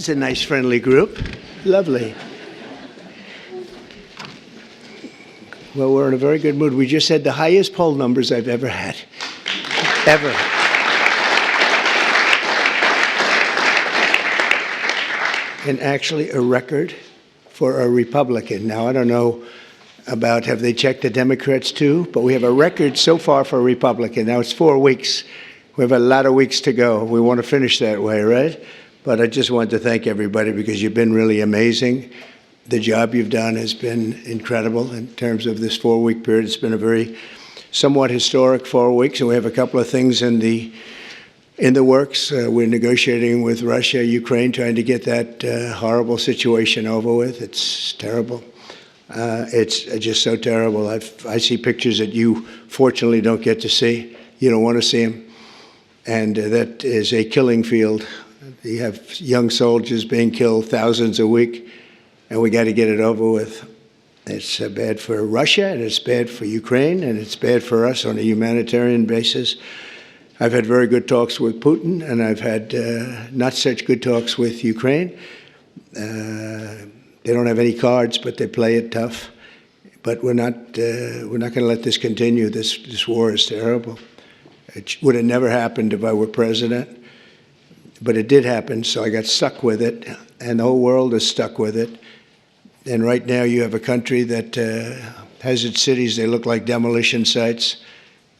is a nice, friendly group. Lovely. Well, we're in a very good mood. We just had the highest poll numbers I've ever had. Ever. And actually a record for a Republican. Now, I don't know about have they checked the Democrats too, but we have a record so far for a Republican. Now, it's 4 weeks. We have a lot of weeks to go. We want to finish that way, right? But I just want to thank everybody because you've been really amazing. The job you've done has been incredible in terms of this 4-week period. It's been a very somewhat historic 4 weeks, and we have a couple of things in the works. We're negotiating with Russia, Ukraine, trying to get that horrible situation over with. It's terrible. It's just so terrible. I see pictures that you fortunately don't get to see. You don't want to see them. And that is a killing field. You have young soldiers being killed, thousands a week, and we got to get it over with. It's bad for Russia, and it's bad for Ukraine, and it's bad for us on a humanitarian basis. I've had very good talks with Putin, and I've had not such good talks with Ukraine. They don't have any cards, but they play it tough. But we're not going to let this continue. This war is terrible. It would have never happened if I were president, but it did happen, so I got stuck with it, and the whole world is stuck with it. And right now you have a country that has its cities, they look like demolition sites.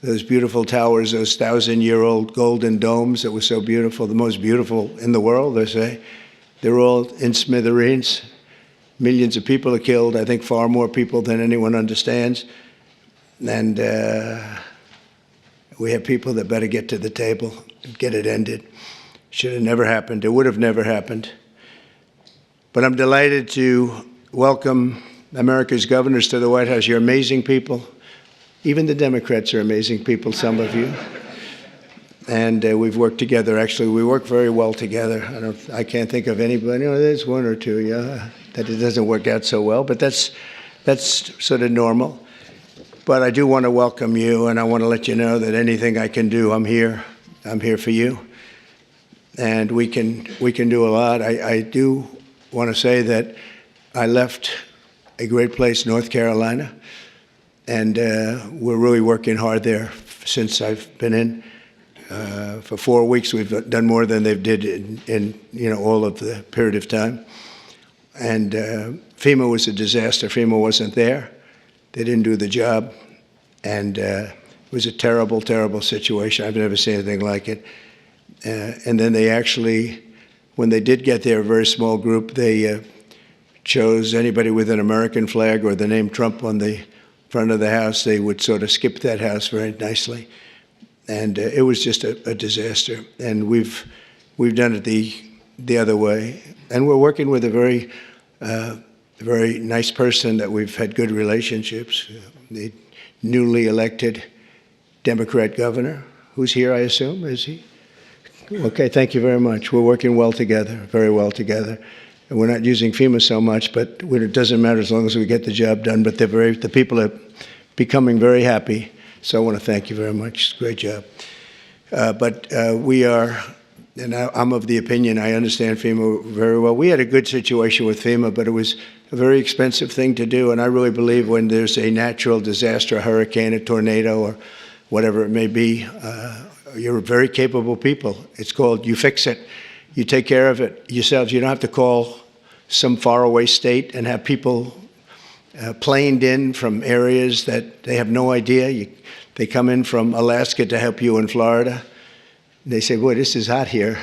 Those beautiful towers, those 1,000-year-old golden domes that were so beautiful, the most beautiful in the world, they say, they're all in smithereens. Millions of people are killed, I think far more people than anyone understands. And we have people that better get to the table and get it ended. Should have never happened. It would have never happened. But I'm delighted to welcome America's governors to the White House. You're amazing people. Even the Democrats are amazing people, some of you. And we've worked together. Actually, we work very well together. I can't think of anybody. There's one or two, yeah, that it doesn't work out so well, but that's sort of normal. But I do want to welcome you, and I want to let you know that anything I can do, I'm here. I'm here for you. And we can do a lot. I do want to say that I left a great place, North Carolina, and we're really working hard there since I've been in. For 4 weeks, we've done more than they've did in all of the period of time. And FEMA was a disaster. FEMA wasn't there. They didn't do the job. And it was a terrible, terrible situation. I've never seen anything like it. And then they actually, when they did get there, a very small group, they chose anybody with an American flag or the name Trump on the front of the house. They would sort of skip that house very nicely. And it was just a disaster. And we've done it the other way. And we're working with a very nice person that we've had good relationships. The newly elected Democrat governor, who's here, I assume, is he? Okay, thank you very much. We're working well together, very well together. And we're not using FEMA so much, but it doesn't matter as long as we get the job done. But the people are becoming very happy. So I want to thank you very much. Great job. But we are, and I'm of the opinion, I understand FEMA very well. We had a good situation with FEMA, but it was a very expensive thing to do. And I really believe when there's a natural disaster, a hurricane, a tornado, or whatever it may be, you're very capable people. It's called you fix it. You take care of it yourselves. You don't have to call some faraway state and have people planed in from areas that they have no idea. They come in from Alaska to help you in Florida. They say, boy, this is hot here.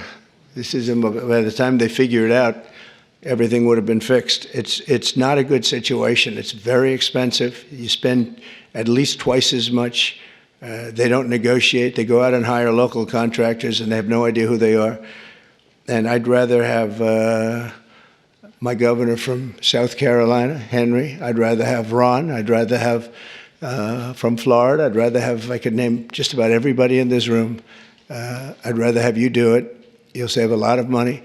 This is, by the time they figure it out, everything would have been fixed. It's not a good situation. It's very expensive. You spend at least twice as much. They don't negotiate. They go out and hire local contractors, and they have no idea who they are. And I'd rather have my governor from South Carolina, Henry. I'd rather have Ron. I'd rather have from Florida. I'd rather have, I could name just about everybody in this room. I'd rather have you do it. You'll save a lot of money.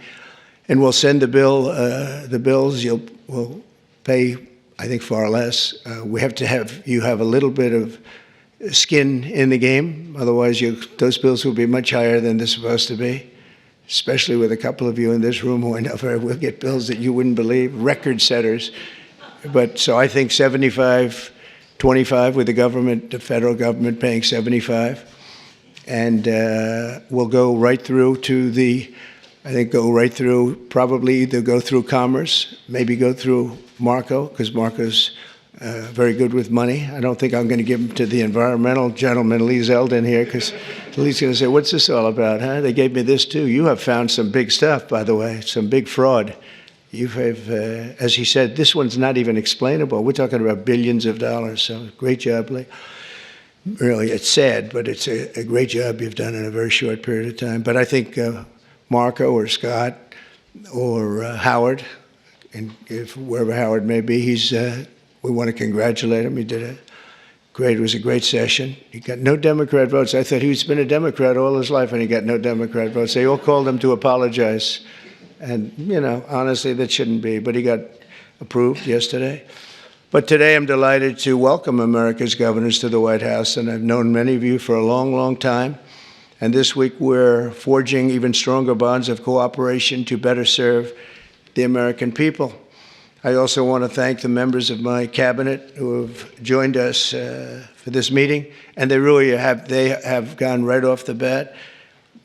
And we'll send the bills. We'll pay, I think, far less. We have to have you have a little bit of skin in the game. Otherwise, those bills will be much higher than they're supposed to be. especially with a couple of you in this room who I know very well get bills that you wouldn't believe, record setters. But so I think 75-25 with the government, the federal government paying 75. And we'll go right through to probably either go through Commerce, maybe go through Marco, because Marco's very good with money. I don't think I'm going to give him to the environmental gentleman, Lee Zeldin here, because Lee's going to say, what's this all about, huh? They gave me this too. You have found some big stuff, by the way, some big fraud. You have, as he said, this one's not even explainable. We're talking about billions of dollars, so great job, Lee. Really, it's sad, but it's a great job you've done in a very short period of time. But I think Marco or Scott or Howard, and if wherever Howard may be, we want to congratulate him. It was a great session. He got no Democrat votes. I thought he's been a Democrat all his life, and he got no Democrat votes. They all called him to apologize. And, honestly, that shouldn't be. But he got approved yesterday. But today I'm delighted to welcome America's governors to the White House, and I've known many of you for a long, long time. And this week we're forging even stronger bonds of cooperation to better serve the American people. I also want to thank the members of my cabinet who have joined us for this meeting, and they really have gone right off the bat.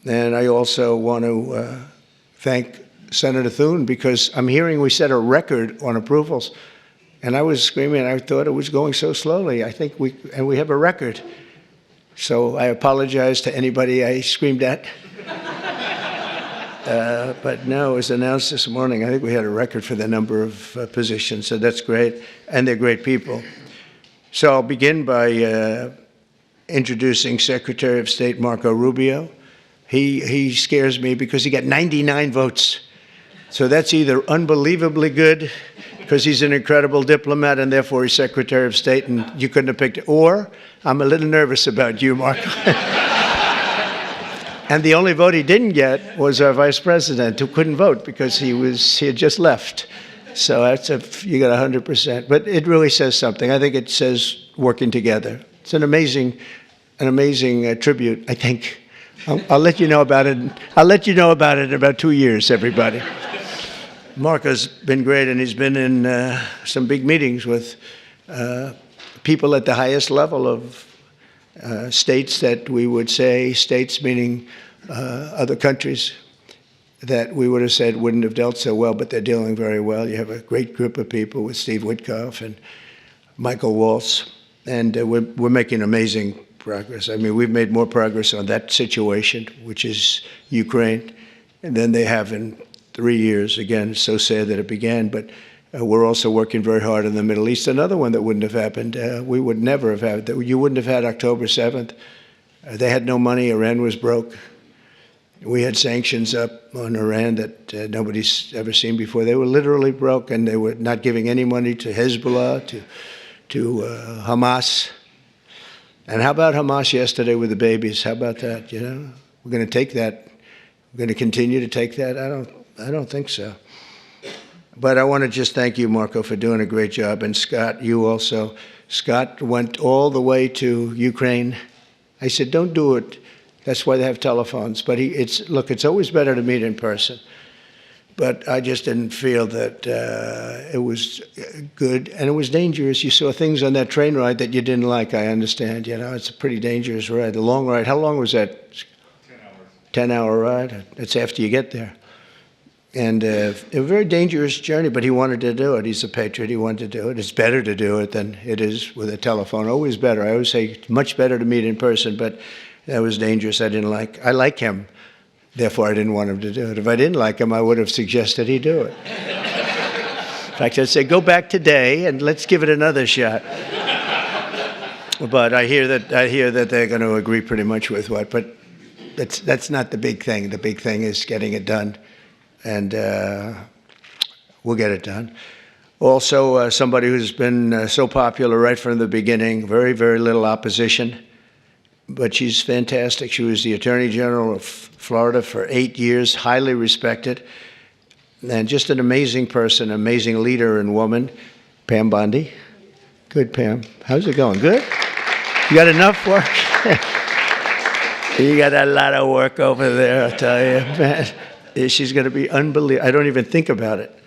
And I also want to thank Senator Thune, because I'm hearing we set a record on approvals. And I was screaming, I thought it was going so slowly. I think we have a record. So I apologize to anybody I screamed at. But no, it was announced this morning. I think we had a record for the number of positions, so that's great. And they're great people. So I'll begin by introducing Secretary of State Marco Rubio. He scares me because he got 99 votes. So that's either unbelievably good, because he's an incredible diplomat and therefore he's Secretary of State and you couldn't have picked it, or I'm a little nervous about you, Marco. And the only vote he didn't get was our Vice President, who couldn't vote because he had just left. So you got 100%. But it really says something. I think it says working together. It's an amazing tribute, I think. I'll let you know about it. I'll let you know about it in about 2 years, everybody. Marco's been great, and he's been in some big meetings with people at the highest level of states that we would say, states meaning other countries that we would have said wouldn't have dealt so well, but they're dealing very well. You have a great group of people with Steve Witkoff and Michael Waltz, and we're making amazing progress. I mean, we've made more progress on that situation, which is Ukraine, than they have in 3 years. Again, it's so sad that it began, but we're also working very hard in the Middle East. Another one that wouldn't have happened, we would never have had, you wouldn't have had October 7th. They had no money, Iran was broke. We had sanctions up on Iran that nobody's ever seen before. They were literally broke, and they were not giving any money to Hezbollah, to Hamas. And how about Hamas yesterday with the babies? How about that, We're going to take that. We're going to continue to take that? I don't think so. But I want to just thank you, Marco, for doing a great job. And Scott, you also. Scott went all the way to Ukraine. I said, don't do it. That's why they have telephones. But it's always better to meet in person. But I just didn't feel that it was good. And it was dangerous. You saw things on that train ride that you didn't like, I understand. It's a pretty dangerous ride. The long ride, how long was that? 10 hours. 10-hour ride? That's after you get there. And a very dangerous journey, but he wanted to do it. He's a patriot. He wanted to do it. It's better to do it than it is with a telephone. Always better. I always say it's much better to meet in person, but that was dangerous. I like him. Therefore, I didn't want him to do it. If I didn't like him, I would have suggested he do it. In fact, I'd say, go back today and let's give it another shot. But I hear that they're going to agree pretty much with what. But that's not the big thing. The big thing is getting it done. And we'll get it done. Also, somebody who's been so popular right from the beginning, very, very little opposition, but she's fantastic. She was the Attorney General of Florida for 8 years, highly respected, and just an amazing person, amazing leader and woman, Pam Bondi. Good, Pam. How's it going? Good? You got enough work? You got a lot of work over there, I'll tell you, man. She's going to be unbelievable. I don't even think about it.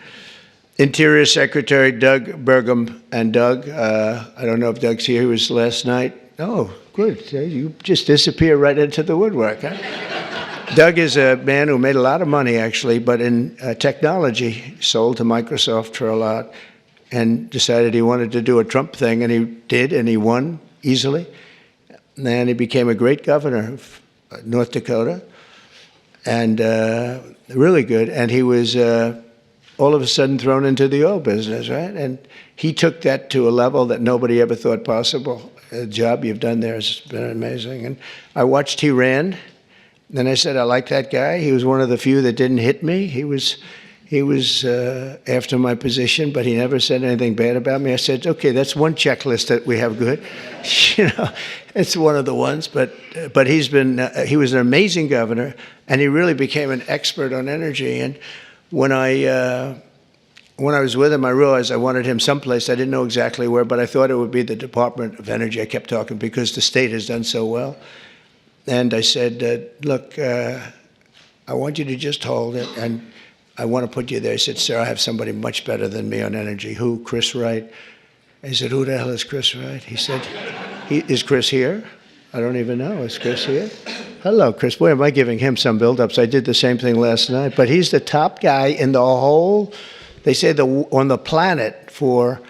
Interior Secretary Doug Burgum. And Doug, I don't know if Doug's here. He was last night. Oh, good. You just disappear right into the woodwork, huh? Doug is a man who made a lot of money, actually, but in technology, sold to Microsoft for a lot, and decided he wanted to do a Trump thing, and he did, and he won easily. And he became a great governor of North Dakota, and really good. And he was all of a sudden thrown into the oil business, right? And he took that to a level that nobody ever thought possible. The job you've done there has been amazing. And I watched he ran. Then I said, I like that guy. He was one of the few that didn't hit me. He was after my position, but he never said anything bad about me. I said, okay, that's one checklist that we have good. It's one of the ones. But he was an amazing governor, and he really became an expert on energy. And when I was with him, I realized I wanted him someplace. I didn't know exactly where, but I thought it would be the Department of Energy. I kept talking because the state has done so well. And I said, look, I want you to just hold it, and I want to put you there. He said, sir, I have somebody much better than me on energy. Who? Chris Wright. I said, who the hell is Chris Wright? He said, is Chris here? I don't even know. Is Chris here? Hello, Chris. Boy, am I giving him some build-ups. I did the same thing last night. But he's the top guy in the whole, they say, on the planet for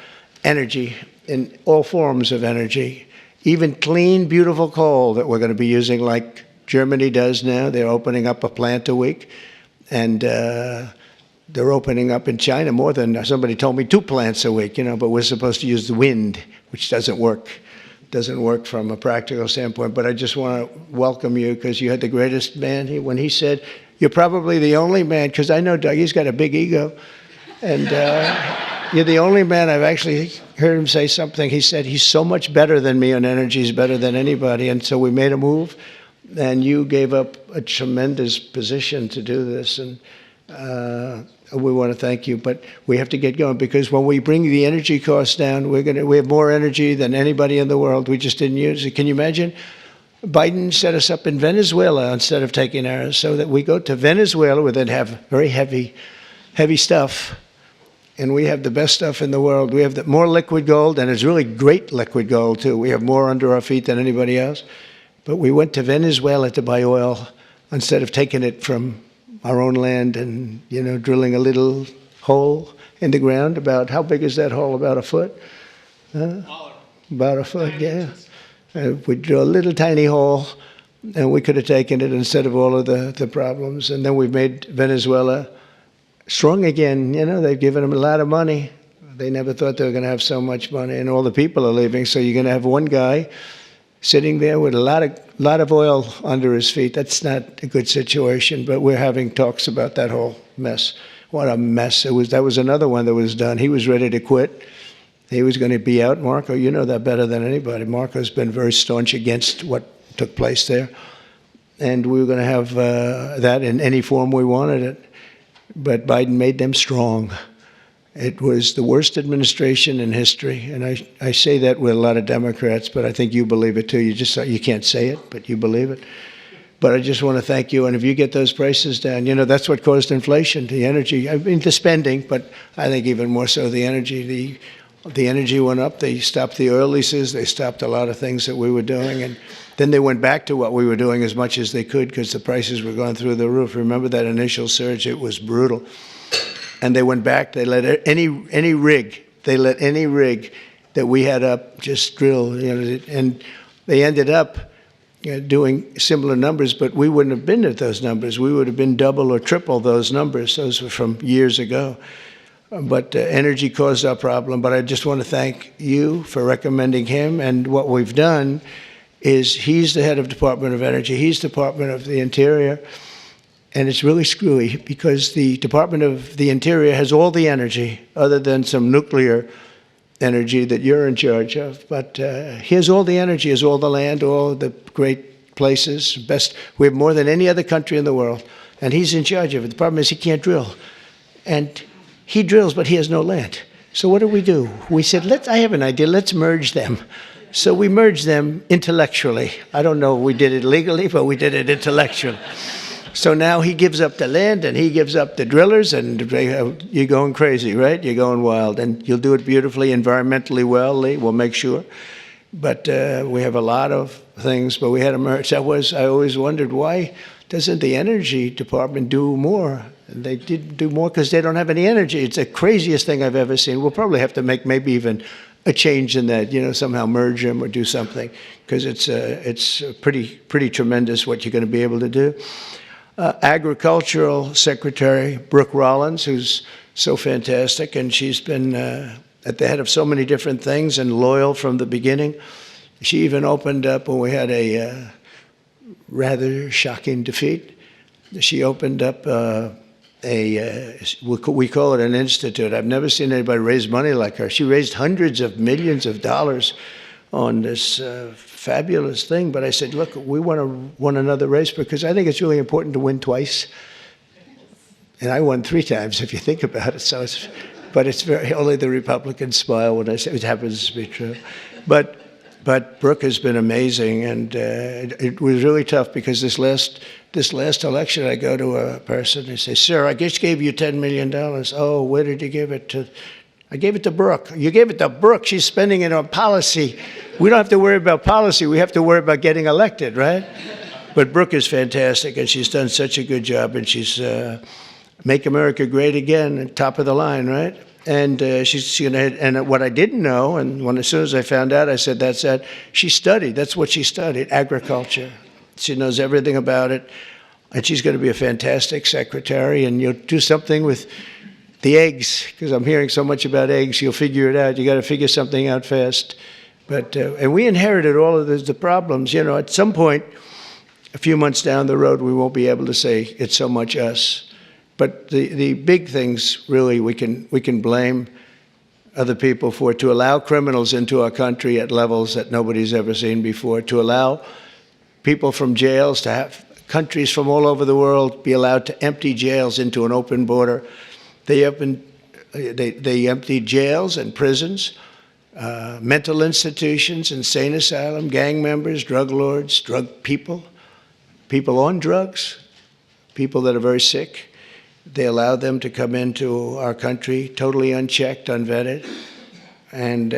energy, in all forms of energy. Even clean, beautiful coal that we're going to be using like Germany does now. They're opening up a plant a week. And they're opening up in China more than, somebody told me, 2 plants a week, but we're supposed to use the wind, which doesn't work. Doesn't work from a practical standpoint. But I just want to welcome you because you had the greatest man. When he said, you're probably the only man, because I know Doug, he's got a big ego. And you're the only man I've actually heard him say something. He said, he's so much better than me on energy. He's better than anybody. And so we made a move, and you gave up a tremendous position to do this. And we want to thank you. But we have to get going, because when we bring the energy costs down, we have more energy than anybody in the world. We just didn't use it. Can you imagine? Biden set us up in Venezuela instead of taking ours, so that we go to Venezuela where they'd have very heavy stuff. And we have the best stuff in the world. We have more liquid gold, and it's really great liquid gold, too. We have more under our feet than anybody else. But we went to Venezuela to buy oil instead of taking it from our own land and, drilling a little hole in the ground. About, how big is that hole? About a foot? About a foot, yeah. We drill a little tiny hole, and we could have taken it instead of all of the problems. And then we've made Venezuela strong again. They've given them a lot of money. They never thought they were going to have so much money, and all the people are leaving. So you're going to have one guy sitting there with a lot of oil under his feet. That's not a good situation, but we're having talks about that whole mess. What a mess. That was another one that was done. He was ready to quit. He was going to be out. Marco, you know that better than anybody. Marco's been very staunch against what took place there. And we were going to have that in any form we wanted it. But Biden made them strong. It was the worst administration in history, and I say that with a lot of Democrats, but I think you believe it too. You can't say it, but you believe it. But I just want to thank you, and if you get those prices down, that's what caused inflation, the energy. I mean, the spending, but I think even more so the energy. The energy went up. They stopped the oil leases. They stopped a lot of things that we were doing, and then they went back to what we were doing as much as they could because the prices were going through the roof. Remember that initial surge? It was brutal. And they went back. They let any rig that we had up just drill. And they ended up doing similar numbers, but we wouldn't have been at those numbers. We would have been double or triple those numbers. Those were from years ago. But energy caused our problem. But I just want to thank you for recommending him. And what we've done is he's the head of Department of Energy. He's Department of the Interior. And it's really screwy because the Department of the Interior has all the energy other than some nuclear energy that you're in charge of. But he has all the energy, has all the land, all the great places, best. We have more than any other country in the world. And he's in charge of it. The problem is he can't drill. And he drills, but he has no land. So what do? We said, I have an idea. Let's merge them. So we merged them intellectually. I don't know if we did it legally, but we did it intellectually. So now he gives up the land and he gives up the drillers, and you're going crazy, right? You're going wild, and you'll do it beautifully, environmentally well, Lee. We'll make sure. But we have a lot of things, but we had a merge. I always wondered, why doesn't the energy department do more? And they didn't do more because they don't have any energy. It's the craziest thing I've ever seen. We'll probably have to make maybe even a change in that, somehow merge them or do something, because it's pretty tremendous what you're going to be able to do. Agricultural Secretary Brooke Rollins, who's so fantastic, and she's been at the head of so many different things and loyal from the beginning. She even opened up when we had a rather shocking defeat. She opened up we call it an institute. I've never seen anybody raise money like her. She raised hundreds of millions of dollars on this fabulous thing. But I said, look, we want to win another race because I think it's really important to win twice. And I won 3 times, if you think about it. So but it's only the Republicans smile when I say it happens to be true. But Brooke has been amazing, and it was really tough because this last election, I go to a person and say, "Sir, I just gave you $10 million. Oh, where did you give it to?" I gave it to Brooke. You gave it to Brooke. She's spending it on policy. We don't have to worry about policy. We have to worry about getting elected, right? But Brooke is fantastic, and she's done such a good job, and she's make America great again, top of the line, right? And she's going to, and what I didn't know, and as soon as I found out, I said, that's that. She studied, that's what she studied, agriculture. She knows everything about it, and she's going to be a fantastic secretary, and you'll do something with the eggs, because I'm hearing so much about eggs, you'll figure it out. You got to figure something out fast. But, and we inherited all of the problems. At some point, a few months down the road, we won't be able to say it's so much us. But the big things, really, we can blame other people for, to allow criminals into our country at levels that nobody's ever seen before, to allow people from jails, to have countries from all over the world be allowed to empty jails into an open border. They emptied jails and prisons, mental institutions, insane asylum, gang members, drug lords, drug people on drugs, people that are very sick. They allowed them to come into our country totally unchecked, unvetted. And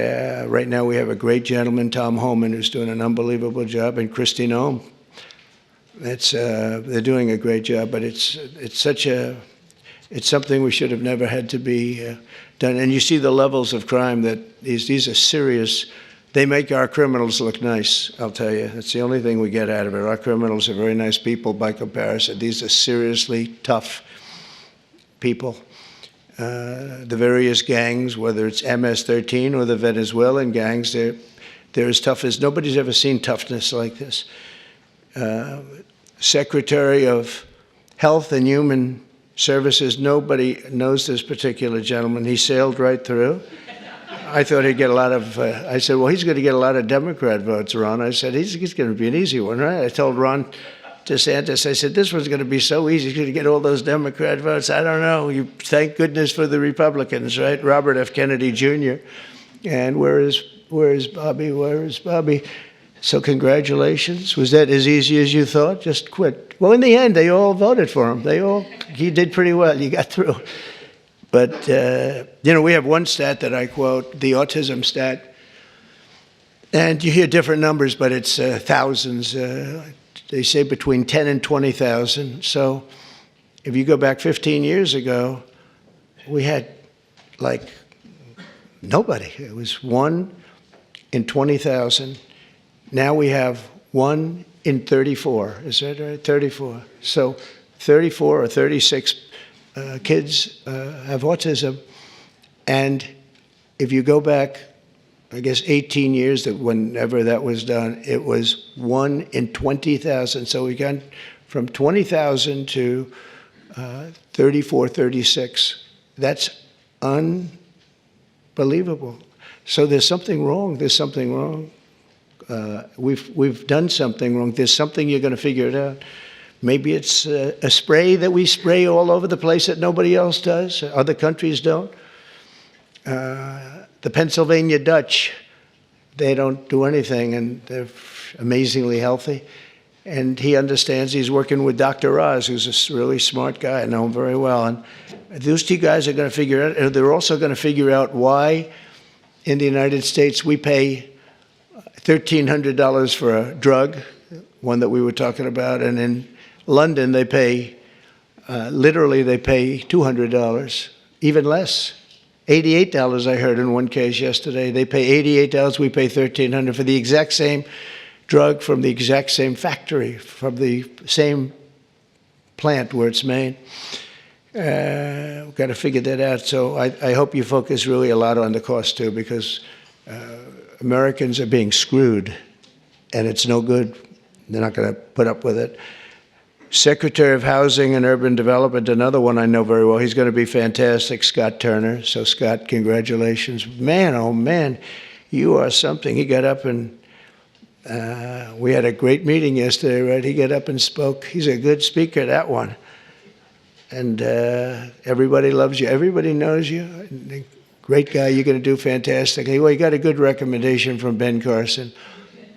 right now we have a great gentleman, Tom Homan, who's doing an unbelievable job, and Christine Ohm. They're doing a great job, but it's something we should have never had to be done. And you see the levels of crime that these are serious. They make our criminals look nice, I'll tell you. That's the only thing we get out of it. Our criminals are very nice people by comparison. These are seriously tough people. The various gangs, whether it's MS-13 or the Venezuelan gangs, they're as tough as, nobody's ever seen toughness like this. Secretary of Health and Human Services, nobody knows this particular gentleman. He sailed right through. I thought he'd get a lot of, I said, well, he's going to get a lot of Democrat votes, Ron. I said, he's going to be an easy one, right? I told Ron DeSantis, I said, this one's going to be so easy. He's going to get all those Democrat votes. I don't know. You thank goodness for the Republicans, right? Robert F. Kennedy Jr. And where is Bobby? Where is Bobby? So congratulations. Was that as easy as you thought? Just quit. Well, in the end, they all voted for him. He did pretty well. You got through. But, we have one stat that I quote, the autism stat. And you hear different numbers, but it's thousands. They say between 10 and 20,000. So if you go back 15 years ago, we had like nobody. It was 1 in 20,000. Now we have 1 in 34. Is that right? 34. So 34 or 36 kids have autism. And if you go back, I guess 18 years, that whenever that was done, it was 1 in 20,000. So we got from 20,000 to 34, 36. That's unbelievable. So there's something wrong. There's something wrong. We've done something wrong. There's something, you're going to figure it out. Maybe it's a spray that we spray all over the place that nobody else does. Other countries don't. The Pennsylvania Dutch, they don't do anything, and they're amazingly healthy. And he understands. He's working with Dr. Oz, who's a really smart guy. I know him very well. And those two guys are going to figure out, and they're also going to figure out why in the United States we pay $1,300 for a drug, one that we were talking about, and in London they pay, literally they pay $200, even less. $88 I heard in one case yesterday. They pay $88, we pay $1,300 for the exact same drug from the exact same factory, from the same plant where it's made. We've got to figure that out. So I hope you focus really a lot on the cost too, because Americans are being screwed, and it's no good. They're not going to put up with it. Secretary of Housing and Urban Development, another one I know very well. He's going to be fantastic, Scott Turner. So Scott, congratulations. Man, oh man, you are something. He got up and we had a great meeting yesterday, right? He got up and spoke. He's a good speaker, that one. And everybody loves you. Everybody knows you. Great guy. You're going to do fantastically. Well, you got a good recommendation from Ben Carson.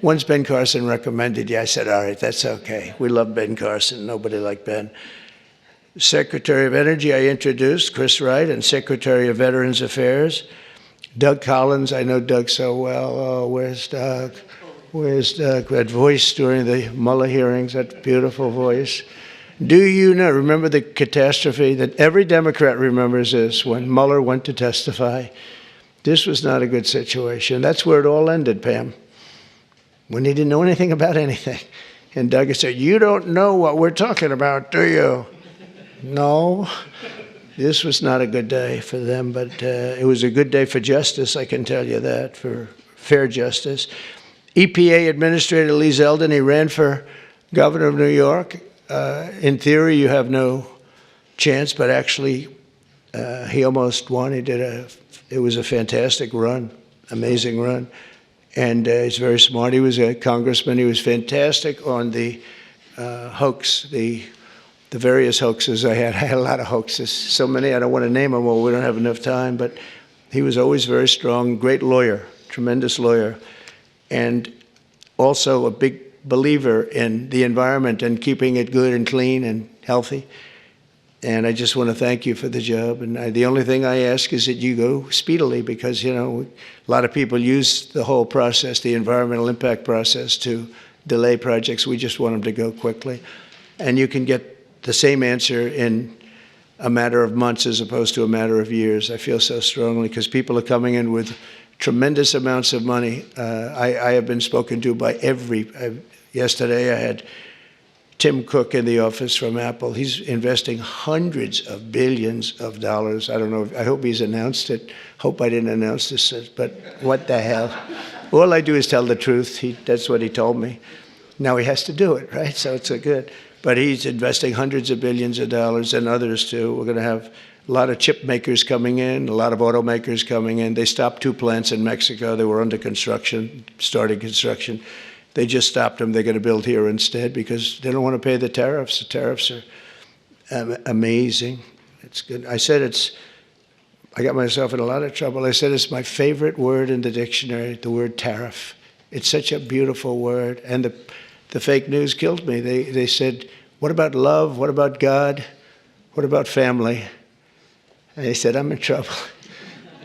Once Ben Carson recommended you, I said, all right, that's okay. We love Ben Carson. Nobody like Ben. Secretary of Energy, I introduced, Chris Wright, and Secretary of Veterans Affairs, Doug Collins. I know Doug so well. Oh, where's Doug? Where's Doug? That voice during the Mueller hearings, that beautiful voice. Do you know, remember the catastrophe that every Democrat remembers this, when Mueller went to testify? This was not a good situation. That's where it all ended, Pam, when he didn't know anything about anything. And Doug said, you don't know what we're talking about, do you? No. This was not a good day for them, but it was a good day for justice, I can tell you that, for fair justice. EPA Administrator Lee Zeldin, he ran for governor of New York. In theory, you have no chance, but actually, he almost won. It was a fantastic run, amazing run. And he's very smart. He was a congressman. He was fantastic on the hoax, the various hoaxes I had. I had a lot of hoaxes, so many I don't want to name them all. We don't have enough time. But he was always very strong, great lawyer, tremendous lawyer, and also a big believer in the environment and keeping it good and clean and healthy. And I just want to thank you for the job. And the only thing I ask is that you go speedily, because, you know, a lot of people use the whole process, the environmental impact process, to delay projects. We just want them to go quickly. And you can get the same answer in a matter of months as opposed to a matter of years. I feel so strongly, because people are coming in with tremendous amounts of money. I have been spoken to by yesterday I had Tim Cook in the office from Apple. He's investing hundreds of billions of dollars. I don't know. I hope he's announced it. Hope I didn't announce this, but what the hell? All I do is tell the truth. That's what he told me. Now he has to do it, right? So it's so good. But he's investing hundreds of billions of dollars, and others too. We're going to have a lot of chip makers coming in, a lot of automakers coming in. They stopped 2 plants in Mexico. They were under construction, started construction. They just stopped them. They're going to build here instead because they don't want to pay the tariffs. The tariffs are amazing. It's good. I got myself in a lot of trouble. I said it's my favorite word in the dictionary, the word tariff. It's such a beautiful word. And the fake news killed me. They said, what about love? What about God? What about family? And they said, I'm in trouble.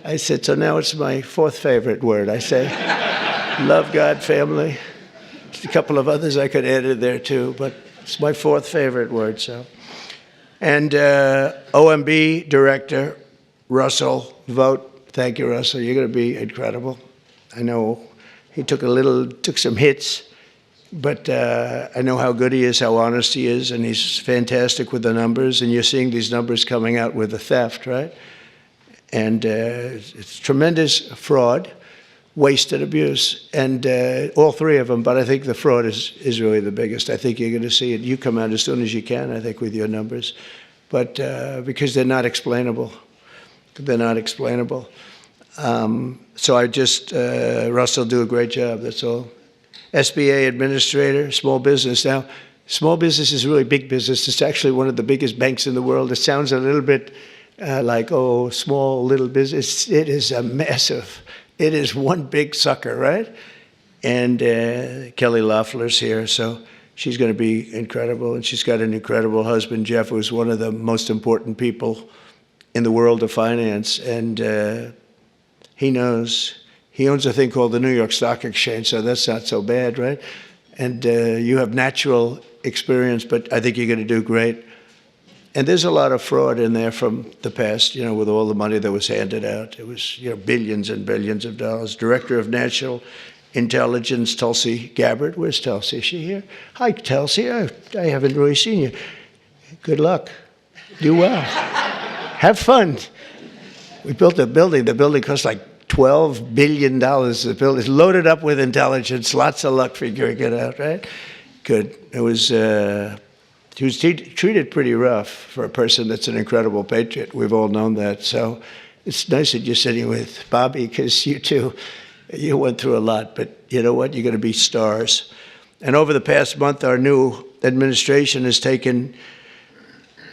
I said, so now it's my 4th favorite word. I say, love, God, family. A couple of others I could add in there too, but it's my 4th favorite word. So, and OMB Director Russell Vogt. Thank you, Russell. You're going to be incredible. I know he took some hits, but I know how good he is, how honest he is, and he's fantastic with the numbers. And you're seeing these numbers coming out with the theft, right? And it's tremendous fraud, waste, and abuse, and all 3 of them. But I think the fraud is really the biggest. I think you're going to see it. You come out as soon as you can, I think, with your numbers, but because they're not explainable. They're not explainable. So I just, Russell, do a great job, that's all. SBA Administrator, small business. Now, small business is really big business. It's actually one of the biggest banks in the world. It sounds a little bit like, oh, small, little business. It is a massive. It is one big sucker, right? And Kelly Loeffler's here. So she's going to be incredible. And she's got an incredible husband, Jeff, who's one of the most important people in the world of finance. And he knows. He owns a thing called the New York Stock Exchange, so that's not so bad, right? And you have natural experience, but I think you're going to do great. And there's a lot of fraud in there from the past, with all the money that was handed out. It was, billions and billions of dollars. Director of National Intelligence, Tulsi Gabbard. Where's Tulsi? Is she here? Hi, Tulsi. I haven't really seen you. Good luck. Do well. Have fun. We built a building. The building cost like $12 billion. The building is loaded up with intelligence. Lots of luck figuring it out, right? Good. It was... He was treated pretty rough for a person that's an incredible patriot. We've all known that. So it's nice that you're sitting with Bobby, because you went through a lot. But you know what? You're going to be stars. And over the past month, our new administration has taken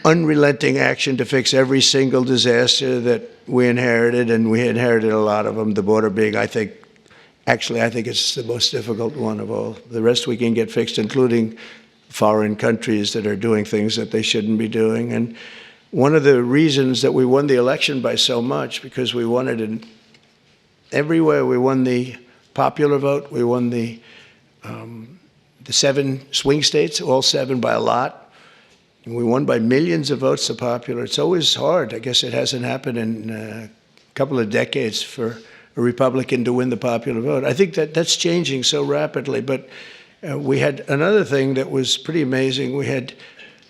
unrelenting action to fix every single disaster that we inherited, and we inherited a lot of them, the border being, I think it's the most difficult one of all. The rest we can get fixed, including foreign countries that are doing things that they shouldn't be doing. And one of the reasons that we won the election by so much, because we won it in everywhere. We won the popular vote. We won the 7 swing states, all 7 by a lot. And we won by millions of votes, the popular. It's always hard. I guess it hasn't happened in a couple of decades for a Republican to win the popular vote. I think that's changing so rapidly. But we had another thing that was pretty amazing. We had,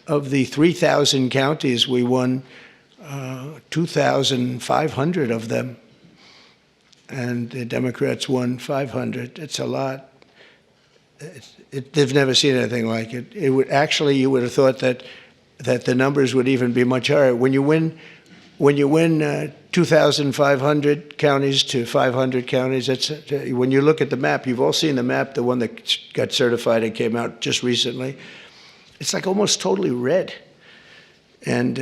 of the 3,000 counties, we won 2,500 of them. And the Democrats won 500. It's a lot. They've never seen anything like it. You would have thought that the numbers would even be much higher. When you win 2,500 counties to 500 counties, when you look at the map, you've all seen the map, the one that got certified and came out just recently. It's like almost totally red. And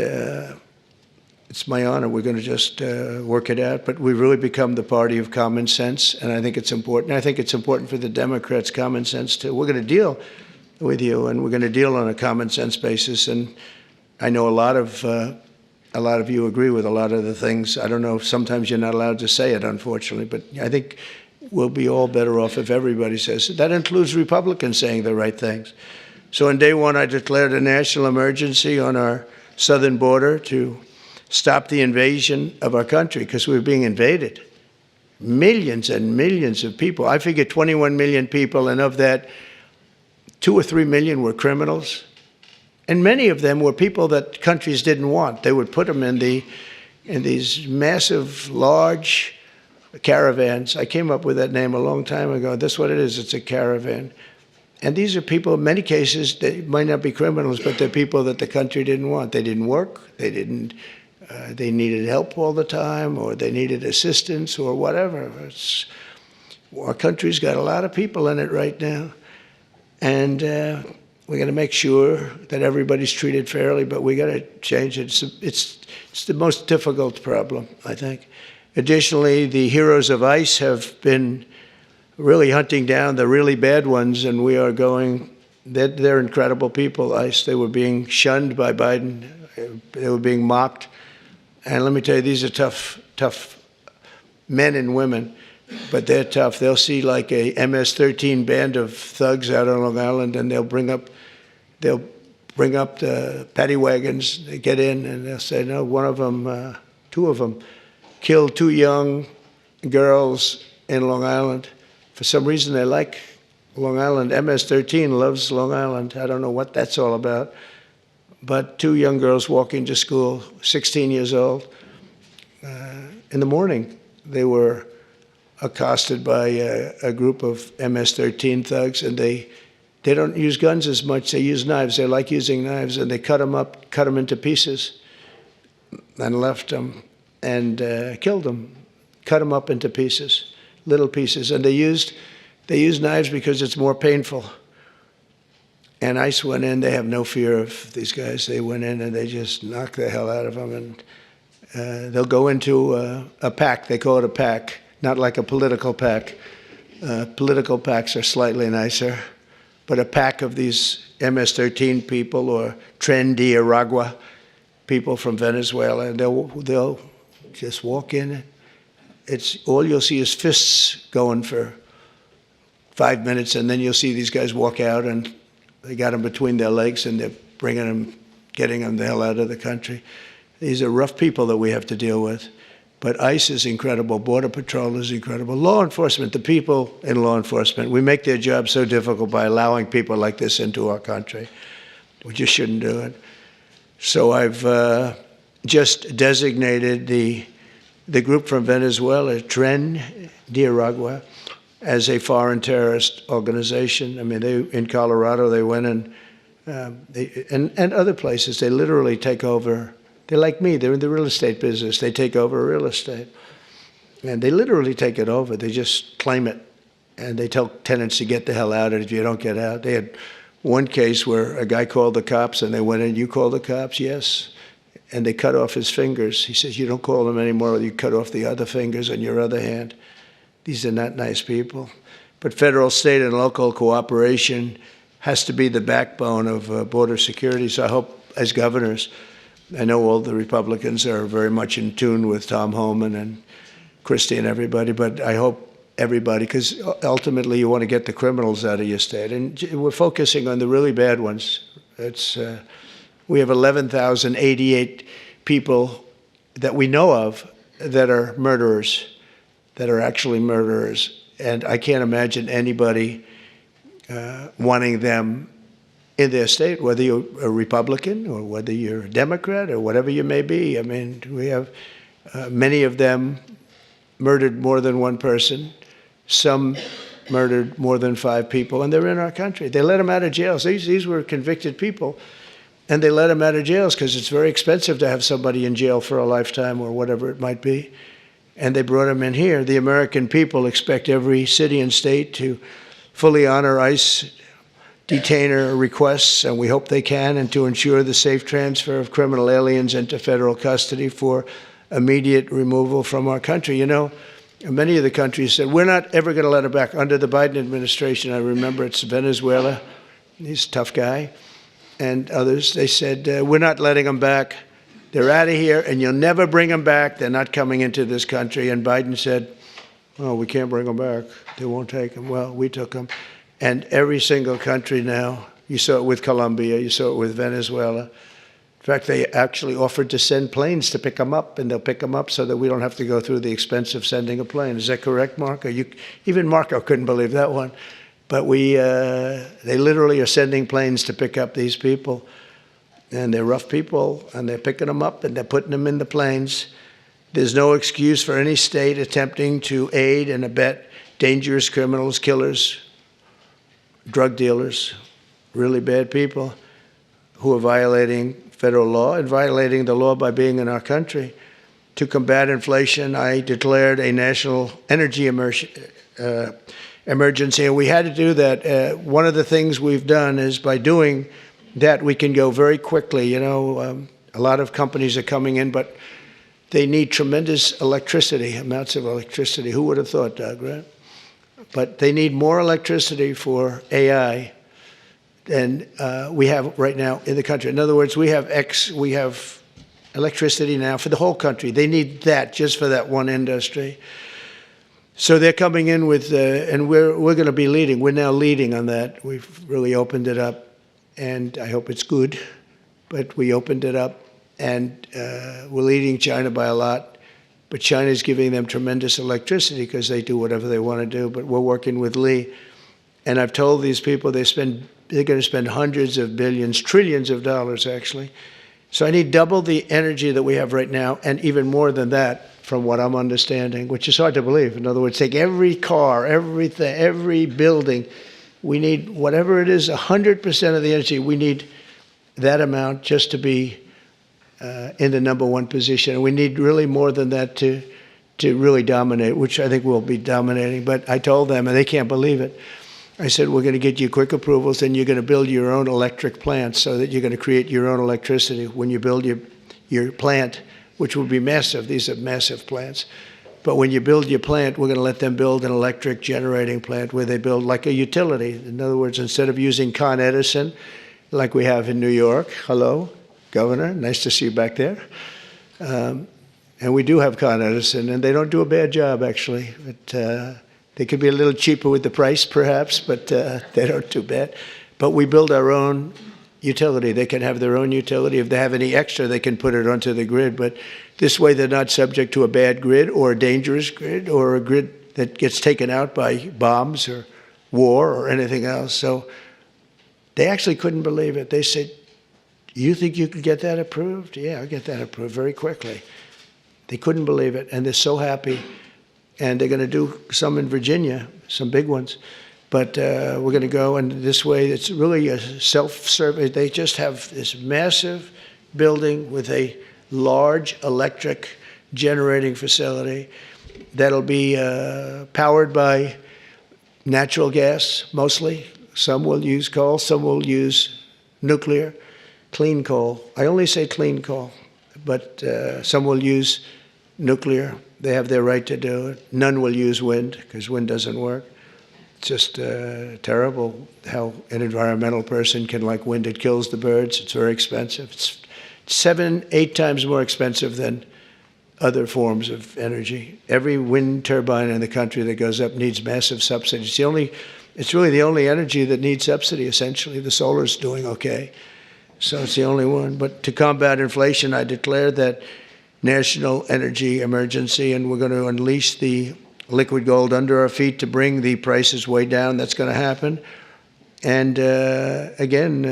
it's my honor. We're going to just work it out. But we've really become the party of common sense, and I think it's important. I think it's important for the Democrats' common sense, too. We're going to deal with you, and we're going to deal on a common sense basis. And I know a lot of you agree with a lot of the things. I don't know, sometimes you're not allowed to say it, unfortunately, but I think we'll be all better off if everybody says it. That includes Republicans saying the right things. So on day one, I declared a national emergency on our southern border to stop the invasion of our country, because we were being invaded. Millions and millions of people. I figure 21 million people, and of that, 2 or 3 million were criminals. And many of them were people that countries didn't want. They would put them in these massive, large caravans. I came up with that name a long time ago. That's what it is. It's a caravan. And these are people, in many cases, they might not be criminals, but they're people that the country didn't want. They didn't work. They needed help all the time, or they needed assistance, or whatever. Our country's got a lot of people in it right now. And we're going to make sure that everybody's treated fairly, but we got to change it. It's the most difficult problem, I think. Additionally, the heroes of ICE have been really hunting down the really bad ones, and we are going. They're incredible people. ICE. They were being shunned by Biden. They were being mocked. And let me tell you, these are tough men and women. But they're tough. They'll see like a MS-13 band of thugs out on Long Island, and they'll bring up the paddy wagons. They get in, and they'll say, no, two of them killed 2 young girls in Long Island. For some reason, they like Long Island. MS-13 loves Long Island. I don't know what that's all about. But 2 young girls walking to school, 16 years old. In the morning, they were accosted by a group of MS-13 thugs, and they don't use guns as much. They use knives. They like using knives, and they cut them into pieces, and left them, and killed them, cut them up into pieces, little pieces. And they used knives because it's more painful. And ICE went in. They have no fear of these guys. They went in and they just knocked the hell out of them. And they'll go into a pack. They call it a pack, not like a political pack. Political packs are slightly nicer. but a pack of these MS-13 people or Tren de Aragua people from Venezuela, and they'll just walk in. It's all you'll see is fists going for 5 minutes, and then you'll see these guys walk out, and they got them between their legs, and they're bringing them, getting them the hell out of the country. These are rough people that we have to deal with. But ICE is incredible. Border Patrol is incredible. Law enforcement, the people in law enforcement, we make their job so difficult by allowing people like this into our country. We just shouldn't do it. So I've just designated the group from Venezuela, Tren de Aragua, as a foreign terrorist organization. I mean, in Colorado, they went in, and other places, they literally take over. They're like me. They're in the real estate business. They take over real estate. And they literally take it over. They just claim it. And they tell tenants to get the hell out if you don't get out. They had one case where a guy called the cops, and they went in, "You call the cops?" "Yes." And they cut off his fingers. He says, "You don't call them anymore. You cut off the other fingers on your other hand." These are not nice people. But federal, state, and local cooperation has to be the backbone of border security. So I hope, as governors, I know all the Republicans are very much in tune with Tom Homan and Christie and everybody, but I hope everybody, because ultimately you want to get the criminals out of your state. And we're focusing on the really bad ones. We have 11,088 people that we know of that are murderers, that are actually murderers. And I can't imagine anybody wanting them in their state, whether you're a Republican or whether you're a Democrat or whatever you may be. I mean, we have many of them murdered more than one person, some murdered more than 5 people, and they're in our country. They let them out of jails. These were convicted people, and they let them out of jails because it's very expensive to have somebody in jail for a lifetime or whatever it might be. And they brought them in here. The American people expect every city and state to fully honor ICE detainer requests, and we hope they can, and to ensure the safe transfer of criminal aliens into federal custody for immediate removal from our country. You know, many of the countries said, we're not ever going to let them back. Under the Biden administration, I remember it's Venezuela, he's a tough guy, and others, they said, we're not letting them back. They're out of here, and you'll never bring them back. They're not coming into this country. And Biden said, oh, we can't bring them back. They won't take them. Well, we took them. And every single country now, you saw it with Colombia, you saw it with Venezuela. In fact, they actually offered to send planes to pick them up, and they'll pick them up so that we don't have to go through the expense of sending a plane. Is that correct, Marco? Even Marco couldn't believe that one. But they literally are sending planes to pick up these people. And they're rough people, and they're picking them up, and they're putting them in the planes. There's no excuse for any state attempting to aid and abet dangerous criminals, killers, drug dealers, really bad people who are violating federal law and violating the law by being in our country. To combat inflation, I declared a national energy emergency, and we had to do that. One of the things we've done is by doing that, we can go very quickly. You know, a lot of companies are coming in, but they need tremendous electricity, amounts of electricity. Who would have thought, Doug, right? But they need more electricity for AI than we have right now in the country. In other words, we have electricity now for the whole country. They need that just for that one industry. So they're coming in with, and we're going to be leading. We're now leading on that. We've really opened it up, and I hope it's good. But we opened it up, and we're leading China by a lot. But China's giving them tremendous electricity because they do whatever they want to do. But we're working with Lee. And I've told these people they're going to spend hundreds of billions, trillions of dollars, actually. So I need double the energy that we have right now, and even more than that, from what I'm understanding, which is hard to believe. In other words, take every car, everything, every building. We need, whatever it is, 100% of the energy. We need that amount just to be in the #1 position. And we need really more than that to really dominate, which I think we'll be dominating. But I told them, and they can't believe it. I said, we're going to get you quick approvals, and you're going to build your own electric plants so that you're going to create your own electricity when you build your plant, which will be massive. These are massive plants. But when you build your plant, we're going to let them build an electric generating plant where they build like a utility. In other words, instead of using Con Edison, like we have in New York, hello, Governor, nice to see you back there. And we do have Con Edison, and they don't do a bad job, actually. But, they could be a little cheaper with the price, perhaps, but they don't do bad. But we build our own utility. They can have their own utility. If they have any extra, they can put it onto the grid. But this way, they're not subject to a bad grid or a dangerous grid or a grid that gets taken out by bombs or war or anything else. So they actually couldn't believe it. They said, "You think you could get that approved?" "Yeah, I'll get that approved very quickly." They couldn't believe it, and they're so happy. And they're going to do some in Virginia, some big ones. But we're going to go, and this way, it's really a self-service. They just have this massive building with a large electric generating facility that'll be powered by natural gas, mostly. Some will use coal, some will use nuclear, clean coal. I only say clean coal, but some will use nuclear. They have their right to do it. None will use wind, because wind doesn't work. It's just terrible how an environmental person can like wind. It kills the birds. It's very expensive. It's 7, 8 times more expensive than other forms of energy. Every wind turbine in the country that goes up needs massive subsidies. It's really the only energy that needs subsidy, essentially. The solar's doing okay. So it's the only one. But to combat inflation, I declared that national energy emergency, and we're going to unleash the liquid gold under our feet to bring the prices way down. That's going to happen. And again,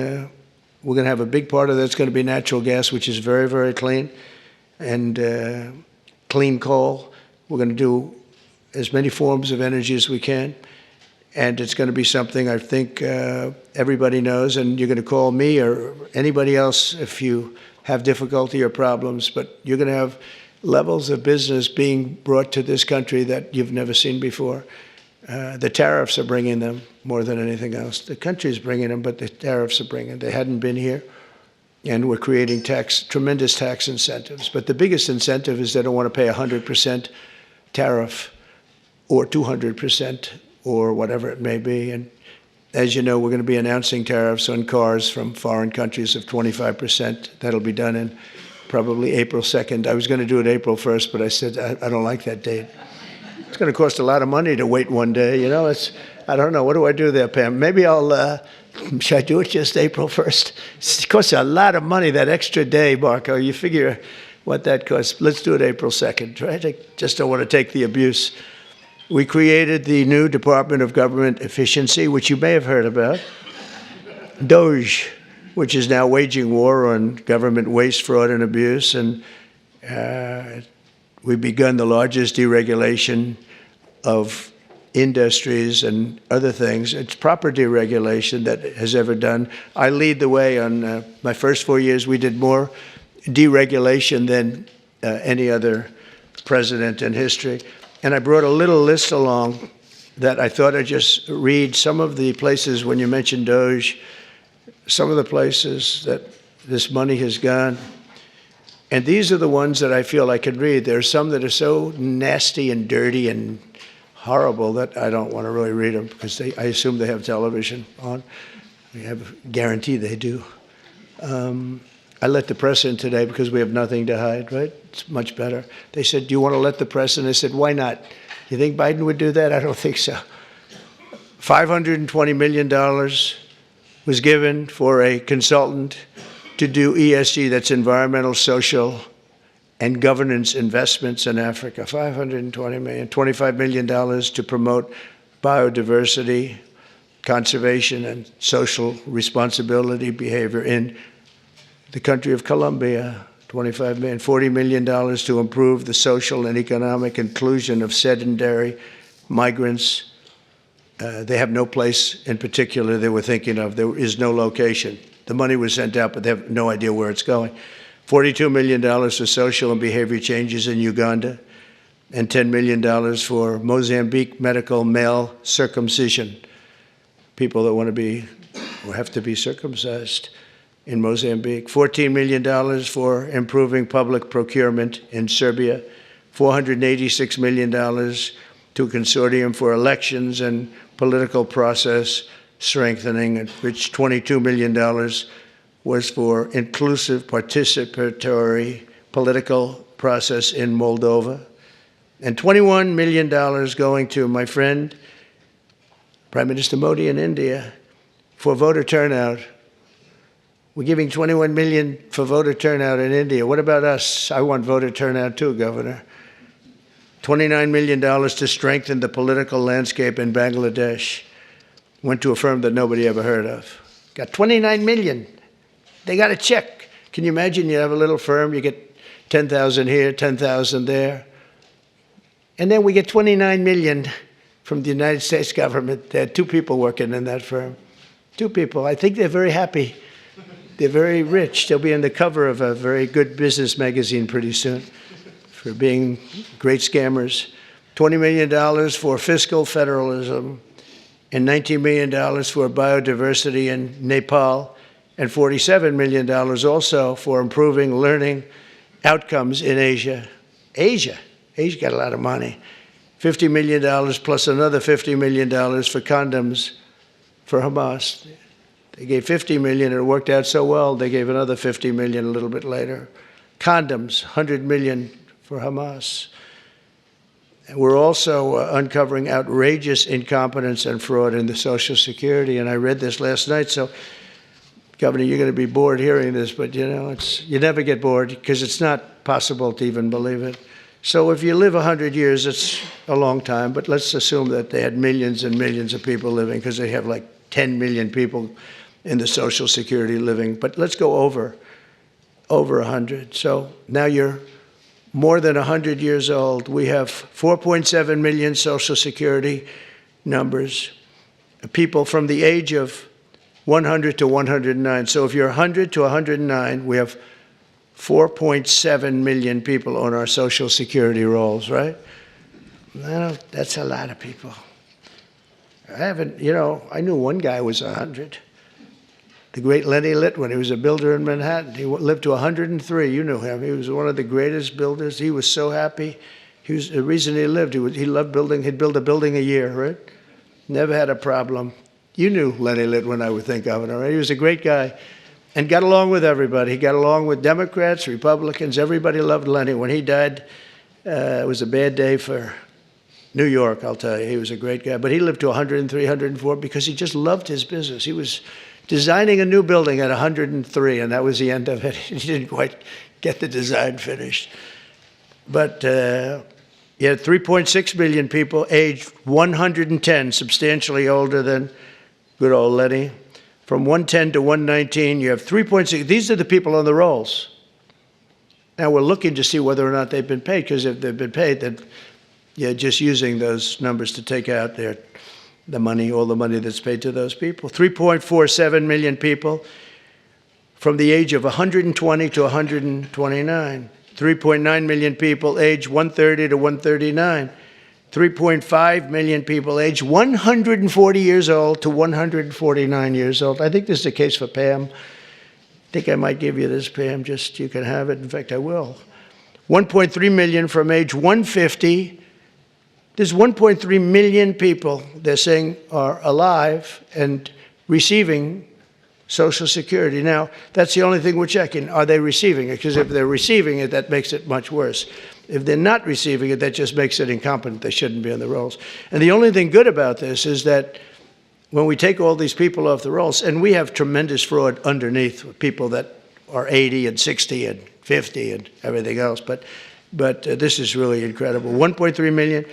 we're going to have a big part of that's going to be natural gas, which is very, very clean, and clean coal. We're going to do as many forms of energy as we can. And it's going to be something I think everybody knows, and you're going to call me or anybody else if you have difficulty or problems, but you're going to have levels of business being brought to this country that you've never seen before. The tariffs are bringing them more than anything else. The country's bringing them, but the tariffs are bringing them. They hadn't been here, and we're creating tremendous tax incentives. But the biggest incentive is they don't want to pay 100% tariff or 200% or whatever it may be. And as you know, we're going to be announcing tariffs on cars from foreign countries of 25%. That'll be done in probably April 2nd. I was going to do it April 1st, but I said, I don't like that date. It's going to cost a lot of money to wait one day. You know, I don't know. What do I do there, Pam? Maybe should I do it just April 1st? It costs a lot of money, that extra day, Marco. You figure what that costs. Let's do it April 2nd, right? I just don't want to take the abuse. We created the new Department of Government Efficiency, which you may have heard about, DOGE, which is now waging war on government waste, fraud, and abuse. And we've begun the largest deregulation of industries and other things. It's proper deregulation that has ever done. I lead the way on my first 4 years. We did more deregulation than any other president in history. And I brought a little list along that I thought I'd just read. Some of the places, when you mentioned DOGE, some of the places that this money has gone. And these are the ones that I feel I can read. There are some that are so nasty and dirty and horrible that I don't want to really read them, because I assume they have television on. I have a guarantee they do. I let the press in today because we have nothing to hide, right? It's much better. They said, "Do you want to let the press in?" I said, "Why not? You think Biden would do that?" I don't think so. $520 million was given for a consultant to do ESG, that's environmental, social, and governance investments in Africa. $520 million, $25 million to promote biodiversity, conservation, and social responsibility behavior in the country of Colombia. $25 million, $40 million to improve the social and economic inclusion of sedentary migrants. They have no place in particular they were thinking of. There is no location. The money was sent out, but they have no idea where it's going. $42 million for social and behavior changes in Uganda, and $10 million for Mozambique medical male circumcision. People that want to be or have to be circumcised in Mozambique. $14 million for improving public procurement in Serbia. $486 million to a consortium for elections and political process strengthening, which $22 million was for inclusive participatory political process in Moldova, and $21 million going to my friend, Prime Minister Modi in India, for voter turnout. We're giving $21 million for voter turnout in India. What about us? I want voter turnout too, Governor. $29 million to strengthen the political landscape in Bangladesh. Went to a firm that nobody ever heard of. Got $29 million. They got a check. Can you imagine you have a little firm, you get 10,000 here, 10,000 there. And then we get $29 million from the United States government. There are 2 people working in that firm. 2 people. I think they're very happy. They're very rich. They'll be on the cover of a very good business magazine pretty soon for being great scammers. $20 million for fiscal federalism and $19 million for biodiversity in Nepal, and $47 million also for improving learning outcomes in Asia. Asia got a lot of money. $50 million plus another $50 million for condoms for Hamas. They gave $50 million, and it worked out so well, they gave another $50 million a little bit later. Condoms, $100 million for Hamas. And we're also uncovering outrageous incompetence and fraud in the Social Security, and I read this last night, so Governor, you're going to be bored hearing this, but you know, you never get bored because it's not possible to even believe it. So if you live 100 years, it's a long time, but let's assume that they had millions and millions of people living, because they have like 10 million people in the Social Security living. But let's go over 100. So now you're more than 100 years old. We have 4.7 million Social Security numbers, people from the age of 100 to 109. So if you're 100 to 109, we have 4.7 million people on our Social Security rolls, right? That's a lot of people. I knew one guy was 100. The great Lenny Litwin, he was a builder in Manhattan. He lived to 103. You knew him. He was one of the greatest builders. He was so happy. The reason he lived, he loved building. He'd build a building a year, right? Never had a problem. You knew Lenny Litwin, I would think, Governor, right? He was a great guy and got along with everybody. He got along with Democrats, Republicans. Everybody loved Lenny. When he died, it was a bad day for New York, I'll tell you. He was a great guy. But he lived to 103, 104 because he just loved his business. He was designing a new building at 103, and that was the end of it. He didn't quite get the design finished. But you had 3.6 million people aged 110, substantially older than good old Lenny. From 110 to 119, you have 3.6. These are the people on the rolls. Now we're looking to see whether or not they've been paid, because if they've been paid, then you're just using those numbers to take out the money, all the money that's paid to those people. 3.47 million people from the age of 120 to 129. 3.9 million people aged 130 to 139. 3.5 million people aged 140 years old to 149 years old. I think this is the case for Pam. I think I might give you this, Pam, just you can have it. In fact, I will. 1.3 million from age 150. There's 1.3 million people, they're saying, are alive and receiving Social Security. Now, that's the only thing we're checking. Are they receiving it? Because if they're receiving it, that makes it much worse. If they're not receiving it, that just makes it incompetent. They shouldn't be on the rolls. And the only thing good about this is that when we take all these people off the rolls, and we have tremendous fraud underneath with people that are 80 and 60 and 50 and everything else, but this is really incredible. 1.3 million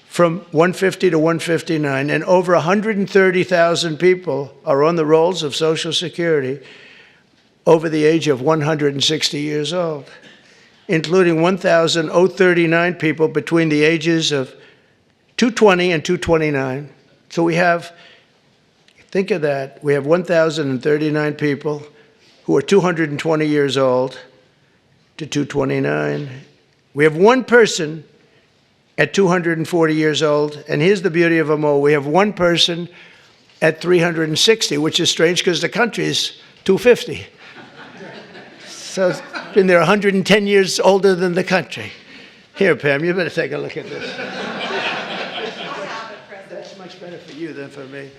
from 150 to 159, and over 130,000 people are on the rolls of Social Security over the age of 160 years old, including 1,039 people between the ages of 220 and 229. So we have, think of that, we have 1,039 people who are 220 years old to 229. We have one person at 240 years old, and here's the beauty of them all. We have one person at 360, which is strange because the country is 250. So it's been there 110 years older than the country. Here, Pam, you better take a look at this. That's much better for you than for me.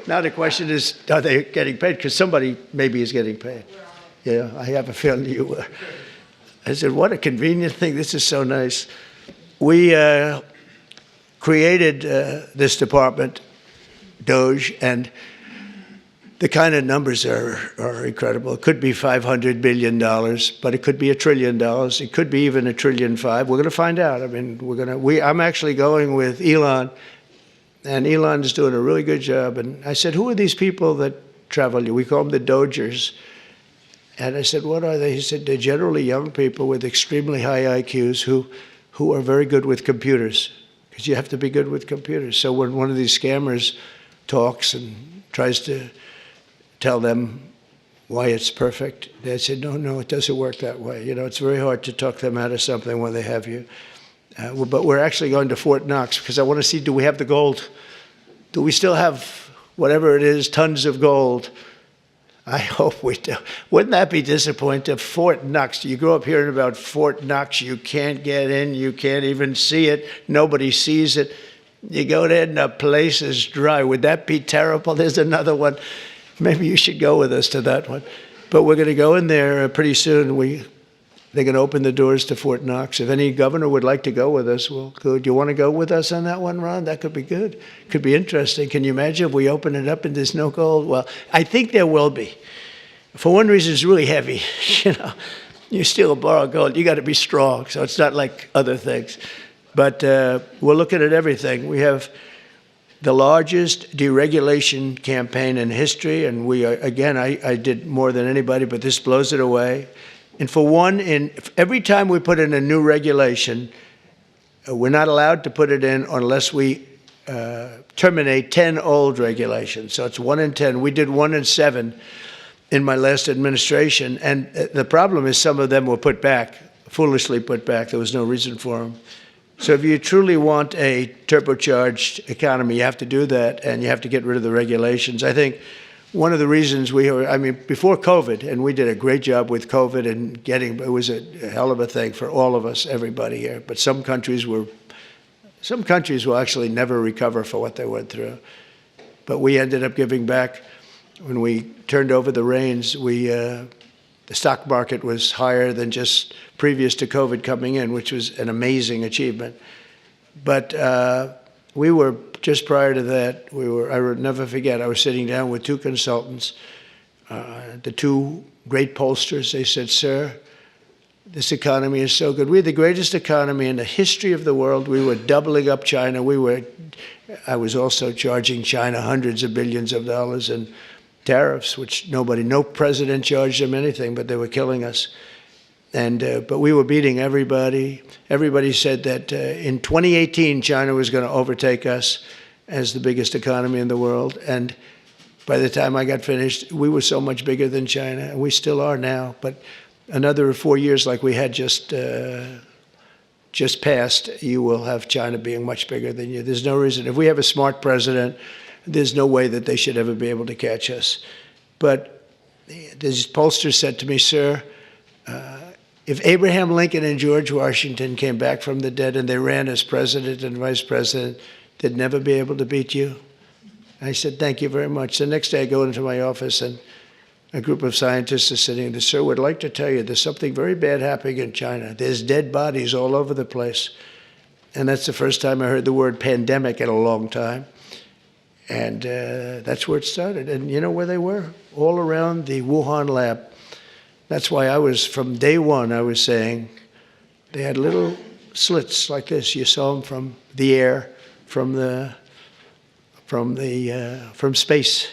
Now the question is, are they getting paid? Because somebody maybe is getting paid. Yeah, I have a feeling you were. I said, what a convenient thing. This is so nice. We created this department, Doge, and the kind of numbers are incredible. It could be $500 billion, but it could be $1 trillion. It could be even $1.5 trillion. We're going to find out. I mean, I'm actually going with Elon, and Elon is doing a really good job. And I said, who are these people that travel? We call them the Dogers. And I said, what are they? He said, they're generally young people with extremely high IQs who are very good with computers, because you have to be good with computers. So when one of these scammers talks and tries to tell them why it's perfect, they said, no, it doesn't work that way. You know, it's very hard to talk them out of something when they have you. But we're actually going to Fort Knox because I want to see, do we have the gold? Do we still have whatever it is, tons of gold? I hope we do. Wouldn't that be disappointing? Fort Knox, you grow up hearing about Fort Knox, you can't get in, you can't even see it, nobody sees it. You go there and the place is dry. Would that be terrible? There's another one. Maybe you should go with us to that one. But we're going to go in there pretty soon. They're going to open the doors to Fort Knox. If any governor would like to go with us, well, good. Do you want to go with us on that one, Ron? That could be good. Could be interesting. Can you imagine if we open it up and there's no gold? Well, I think there will be. For one reason, it's really heavy. You know, you steal or borrow gold, you got to be strong. So it's not like other things. But we're looking at everything. We have the largest deregulation campaign in history, and we are, again, I did more than anybody, but this blows it away. And for one, every time we put in a new regulation, we're not allowed to put it in unless we terminate 10 old regulations. So it's 1 in 10. We did 1 in 7 in my last administration, and the problem is some of them were put back, foolishly put back. There was no reason for them. So if you truly want a turbocharged economy, you have to do that, and you have to get rid of the regulations. I think one of the reasons before COVID, and we did a great job with COVID and it was a hell of a thing for all of us, everybody here. But some countries will actually never recover for what they went through. But we ended up giving back. When we turned over the reins, the stock market was higher than just previous to COVID coming in, which was an amazing achievement. But we were, just prior to that, I would never forget, I was sitting down with 2 consultants, the 2 great pollsters. They said, sir, this economy is so good. We're the greatest economy in the history of the world. We were doubling up China. I was also charging China hundreds of billions of dollars in tariffs, which no president charged them anything, but they were killing us. But we were beating everybody. Everybody said that in 2018, China was going to overtake us as the biggest economy in the world. And by the time I got finished, we were so much bigger than China, and we still are now. But another 4 years like we had just passed, you will have China being much bigger than you. There's no reason. If we have a smart president, there's no way that they should ever be able to catch us. But this pollster said to me, sir, if Abraham Lincoln and George Washington came back from the dead and they ran as president and vice president, they'd never be able to beat you. I said, thank you very much. The next day I go into my office and a group of scientists are sitting there. Sir, would like to tell you there's something very bad happening in China. There's dead bodies all over the place. And that's the first time I heard the word pandemic in a long time. And that's where it started. And you know where they were? All around the Wuhan lab. That's why from day one, I was saying they had little slits like this. You saw them from the air, from space.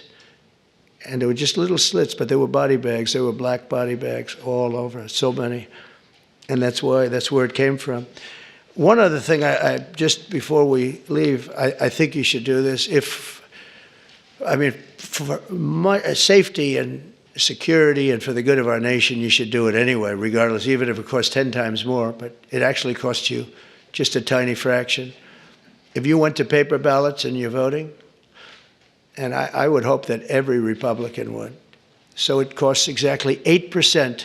And they were just little slits, but they were body bags. They were black body bags all over, so many. And that's where it came from. One other thing, just before we leave, I think you should do this. For my safety and security and for the good of our nation, you should do it anyway, regardless, even if it costs 10 times more, but it actually costs you just a tiny fraction. If you went to paper ballots and you're voting, and I would hope that every Republican would, so it costs exactly 8%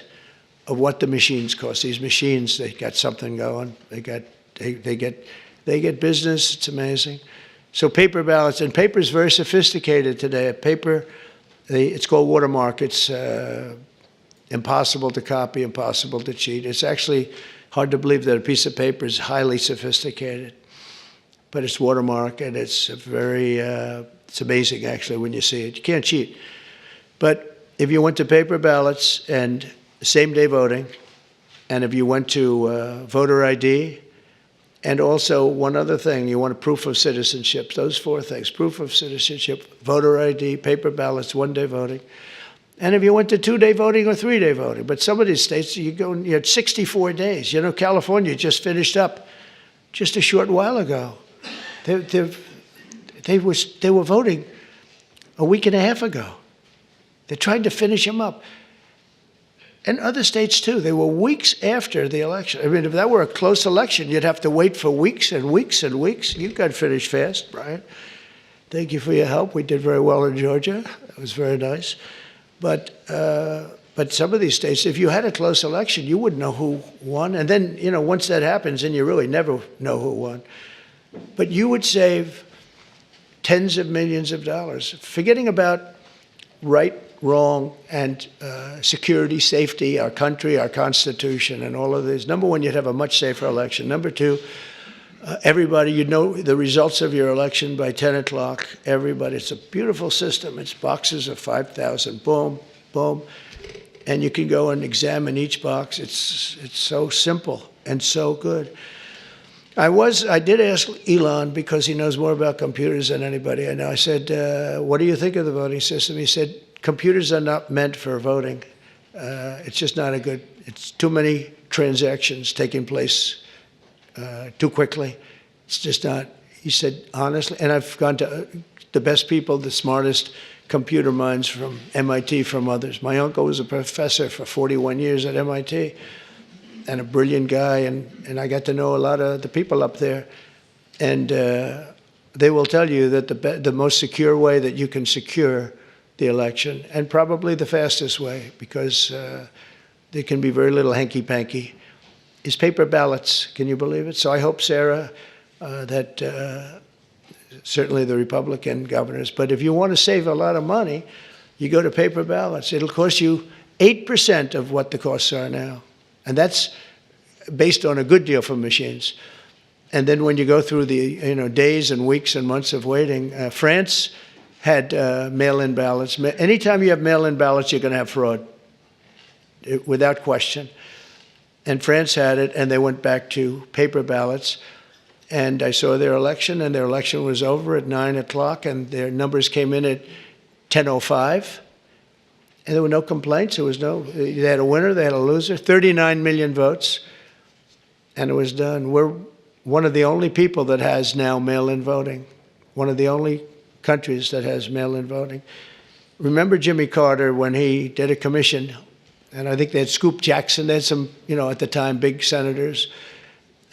of what the machines cost. These machines, they got something going. They got They get business. It's amazing. So paper ballots, and paper is very sophisticated today. Paper, it's called watermark. It's impossible to copy, impossible to cheat. It's actually hard to believe that a piece of paper is highly sophisticated, but it's watermark, and it's it's amazing actually when you see it. You can't cheat. But if you went to paper ballots and same-day voting, and if you went to voter ID, and also one other thing, you want a proof of citizenship, those four things: proof of citizenship, voter ID, paper ballots, one-day voting. And if you went to two-day voting or three-day voting, but some of these states, you had 64 days. You know, California just finished up just a short while ago. They were voting a week and a half ago. They're trying to finish them up. And other states, too. They were weeks after the election. I mean, if that were a close election, you'd have to wait for weeks and weeks and weeks. You got finished fast, Brian. Thank you for your help. We did very well in Georgia. That was very nice. But some of these states, if you had a close election, you wouldn't know who won. And then, you know, once that happens, then you really never know who won. But you would save tens of millions of dollars, forgetting about right, wrong, and security, safety, our country, our Constitution, and all of these. Number one, you'd have a much safer election. Number two, everybody, you'd know the results of your election by 10 o'clock. Everybody, it's a beautiful system. It's boxes of 5,000, boom, boom. And you can go and examine each box. It's so simple and so good. I did ask Elon, because he knows more about computers than anybody I know. I said, what do you think of the voting system? He said, computers are not meant for voting. It's just not it's too many transactions taking place too quickly. It's just not, he said, honestly, and I've gone to the best people, the smartest computer minds from MIT, from others. My uncle was a professor for 41 years at MIT, and a brilliant guy, and I got to know a lot of the people up there. And they will tell you that the most secure way that you can secure the election, and probably the fastest way, because there can be very little hanky-panky, is paper ballots. Can you believe it? So I hope, Sarah, that certainly the Republican governors, but if you want to save a lot of money, you go to paper ballots. It'll cost you 8% of what the costs are now. And that's based on a good deal for machines. And then when you go through the days and weeks and months of waiting, France had mail-in ballots. Anytime you have mail-in ballots, you're going to have fraud, without question. And France had it, and they went back to paper ballots. And I saw their election, and their election was over at 9 o'clock, and their numbers came in at 10:05. And there were no complaints. They had a winner, they had a loser, 39 million votes, and it was done. We're one of the only people that has now mail-in voting, one of the only countries that has mail-in voting. Remember Jimmy Carter when he did a commission, and I think they had Scoop Jackson, they had some, at the time, big senators,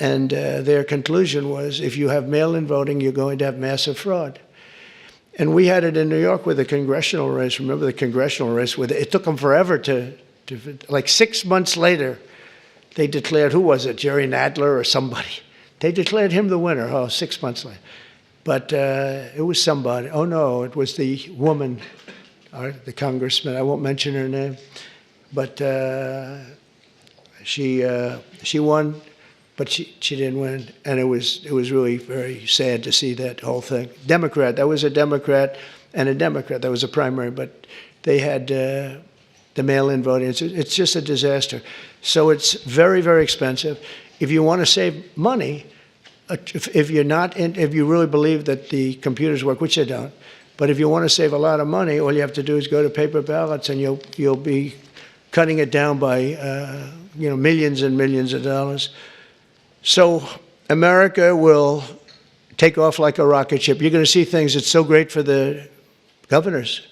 and their conclusion was, if you have mail-in voting, you're going to have massive fraud. And we had it in New York with the congressional race. Remember the congressional race? It took them forever like 6 months later, they declared, who was it, Jerry Nadler or somebody? They declared him the winner, 6 months later. But it was somebody. Oh, no, it was the woman, the congressman. I won't mention her name. But she won. But she didn't win, and it was really very sad to see that whole thing. Democrat, that was a Democrat and a Democrat. That was a primary, but they had the mail-in voting. It's just a disaster. So it's very, very expensive. If you want to save money, if you really believe that the computers work, which they don't, but if you want to save a lot of money, all you have to do is go to paper ballots, and you'll be cutting it down by millions and millions of dollars. So America will take off like a rocket ship. You're going to see things. It's so great for the governors.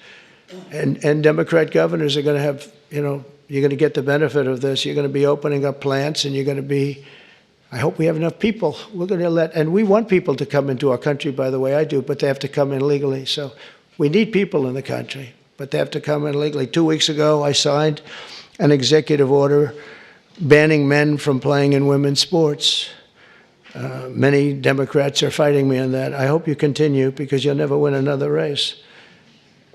And Democrat governors are going to have, you're going to get the benefit of this. You're going to be opening up plants, and you're going to be, I hope we have enough people. We're going to and we want people to come into our country, by the way, I do, but they have to come in legally. So we need people in the country, but they have to come in legally. 2 weeks ago, I signed an executive order banning men from playing in women's sports. Many Democrats are fighting me on that. I hope you continue, because you'll never win another race.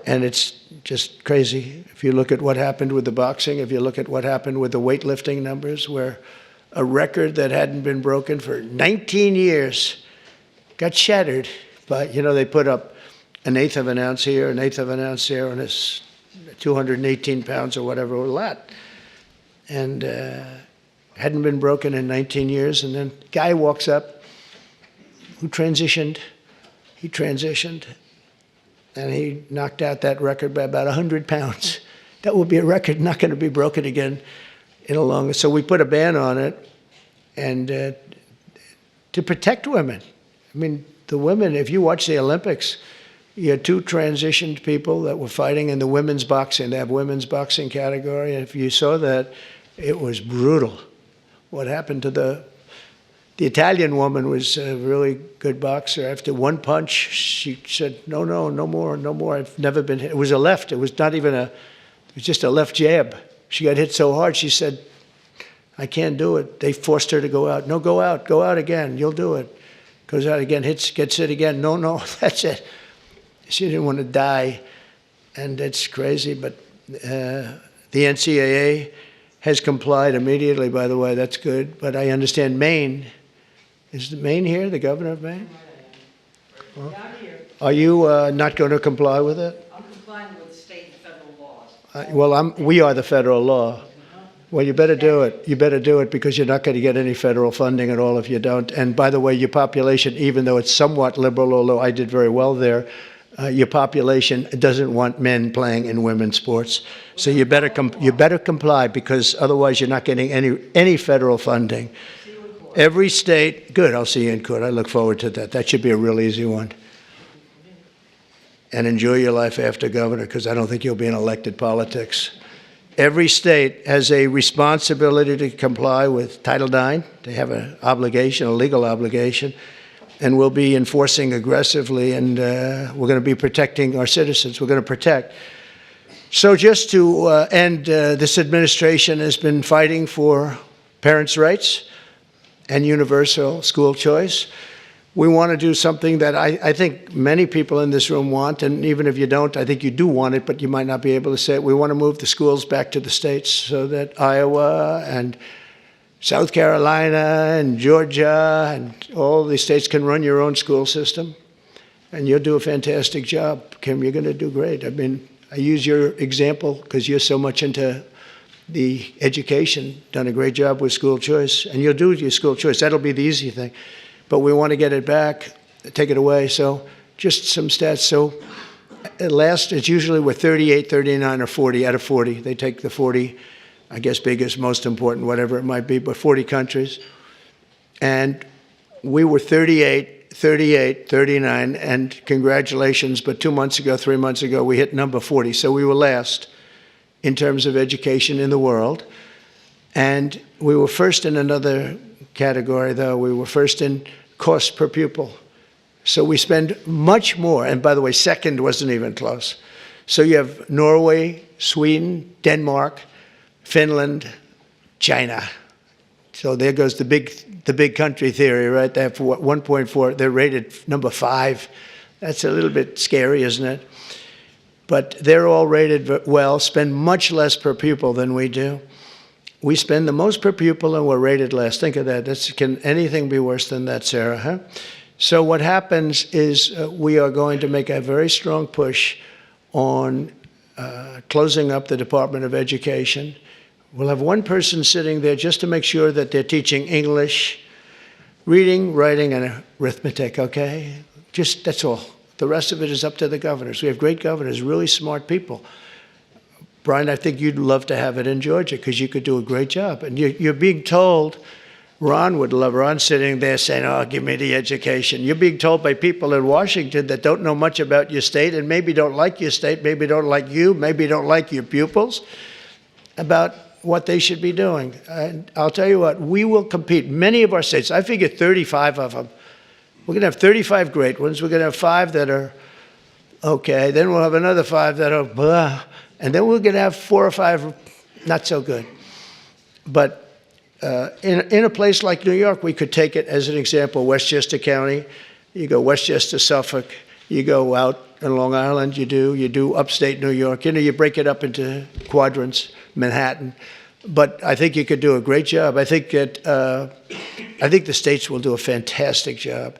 And it's just crazy. If you look at what happened with the boxing, if you look at what happened with the weightlifting numbers, where a record that hadn't been broken for 19 years got shattered. But, they put up an eighth of an ounce here, an eighth of an ounce there, and it's 218 pounds or whatever, a lot. And hadn't been broken in 19 years. And then guy walks up who transitioned. He transitioned. And he knocked out that record by about 100 pounds. That will be a record not going to be broken again in a long. So we put a ban on it, and to protect women. I mean, the women, if you watch the Olympics, you had two transitioned people that were fighting in the women's boxing. They have women's boxing category. And if you saw that, it was brutal. What happened to the Italian woman was a really good boxer. After one punch, she said, no more. I've never been hit. It was a left. It was not even it was just a left jab. She got hit so hard, she said, I can't do it. They forced her to go out. No, go out again. You'll do it. Goes out again, gets hit again. No, that's it. She didn't want to die. And it's crazy, but the NCAA has complied immediately, by the way. That's good. But I understand Maine. Is Maine here, the governor of Maine? Well, are you not going to comply with it? I'm complying with state and federal laws. We are the federal law. Well, you better do it. You better do it, because you're not going to get any federal funding at all if you don't. And by the way, your population, even though it's somewhat liberal, although I did very well there, your population doesn't want men playing in women's sports. So you better comply, because otherwise you're not getting any federal funding. Every state, good, I'll see you in court. I look forward to that. That should be a real easy one. And enjoy your life after governor, because I don't think you'll be in elected politics. Every state has a responsibility to comply with Title IX. They have an obligation, a legal obligation, and we'll be enforcing aggressively, and we're going to be protecting our citizens. We're going to protect. So just to end, this administration has been fighting for parents' rights and universal school choice. We want to do something that I think many people in this room want, and even if you don't, I think you do want it, but you might not be able to say it. We want to move the schools back to the states, so that Iowa and South Carolina and Georgia and all these states can run your own school system. And you'll do a fantastic job, Kim. You're going to do great. I mean, I use your example because you're so much into the education, done a great job with school choice, and you'll do your school choice. That'll be the easy thing. But we want to get it back, take it away. So just some stats. So at last, it's usually we're 38, 39, or 40 out of 40. They take the 40, I guess, biggest, most important, whatever it might be, but 40 countries. And we were 38, 39, and congratulations, but 2 months ago, 3 months ago, we hit number 40. So we were last in terms of education in the world. And we were first in another category, though. We were first in cost per pupil. So we spend much more. And by the way, second wasn't even close. So you have Norway, Sweden, Denmark, Finland, China. So there goes the big country theory, right? They have 1.4. They're rated number 5. That's a little bit scary, isn't it? But they're all rated well, spend much less per pupil than we do. We spend the most per pupil and we're rated less. Think of that. Can anything be worse than that, Sarah? Huh? So what happens is we are going to make a very strong push on closing up the Department of Education. We'll have one person sitting there just to make sure that they're teaching English, reading, writing, and arithmetic, okay? Just, that's all. The rest of it is up to the governors. We have great governors, really smart people. Brian, I think you'd love to have it in Georgia because you could do a great job. And you're being told, Ron would love, Ron sitting there saying, oh, give me the education. You're being told by people in Washington that don't know much about your state and maybe don't like your state, maybe don't like you, maybe don't like your pupils, about what they should be doing. And I'll tell you what, we will compete. Many of our states, I figure 35 of them, we're going to have 35 great ones. We're going to have 5 that are okay. Then we'll have another 5 that are blah. And then we're going to have 4 or 5 not so good. But in a place like New York, we could take it as an example, Westchester County. You go Westchester, Suffolk, you go out on Long Island, you do upstate New York. You break it up into quadrants, Manhattan. But I think you could do a great job. I think the states will do a fantastic job.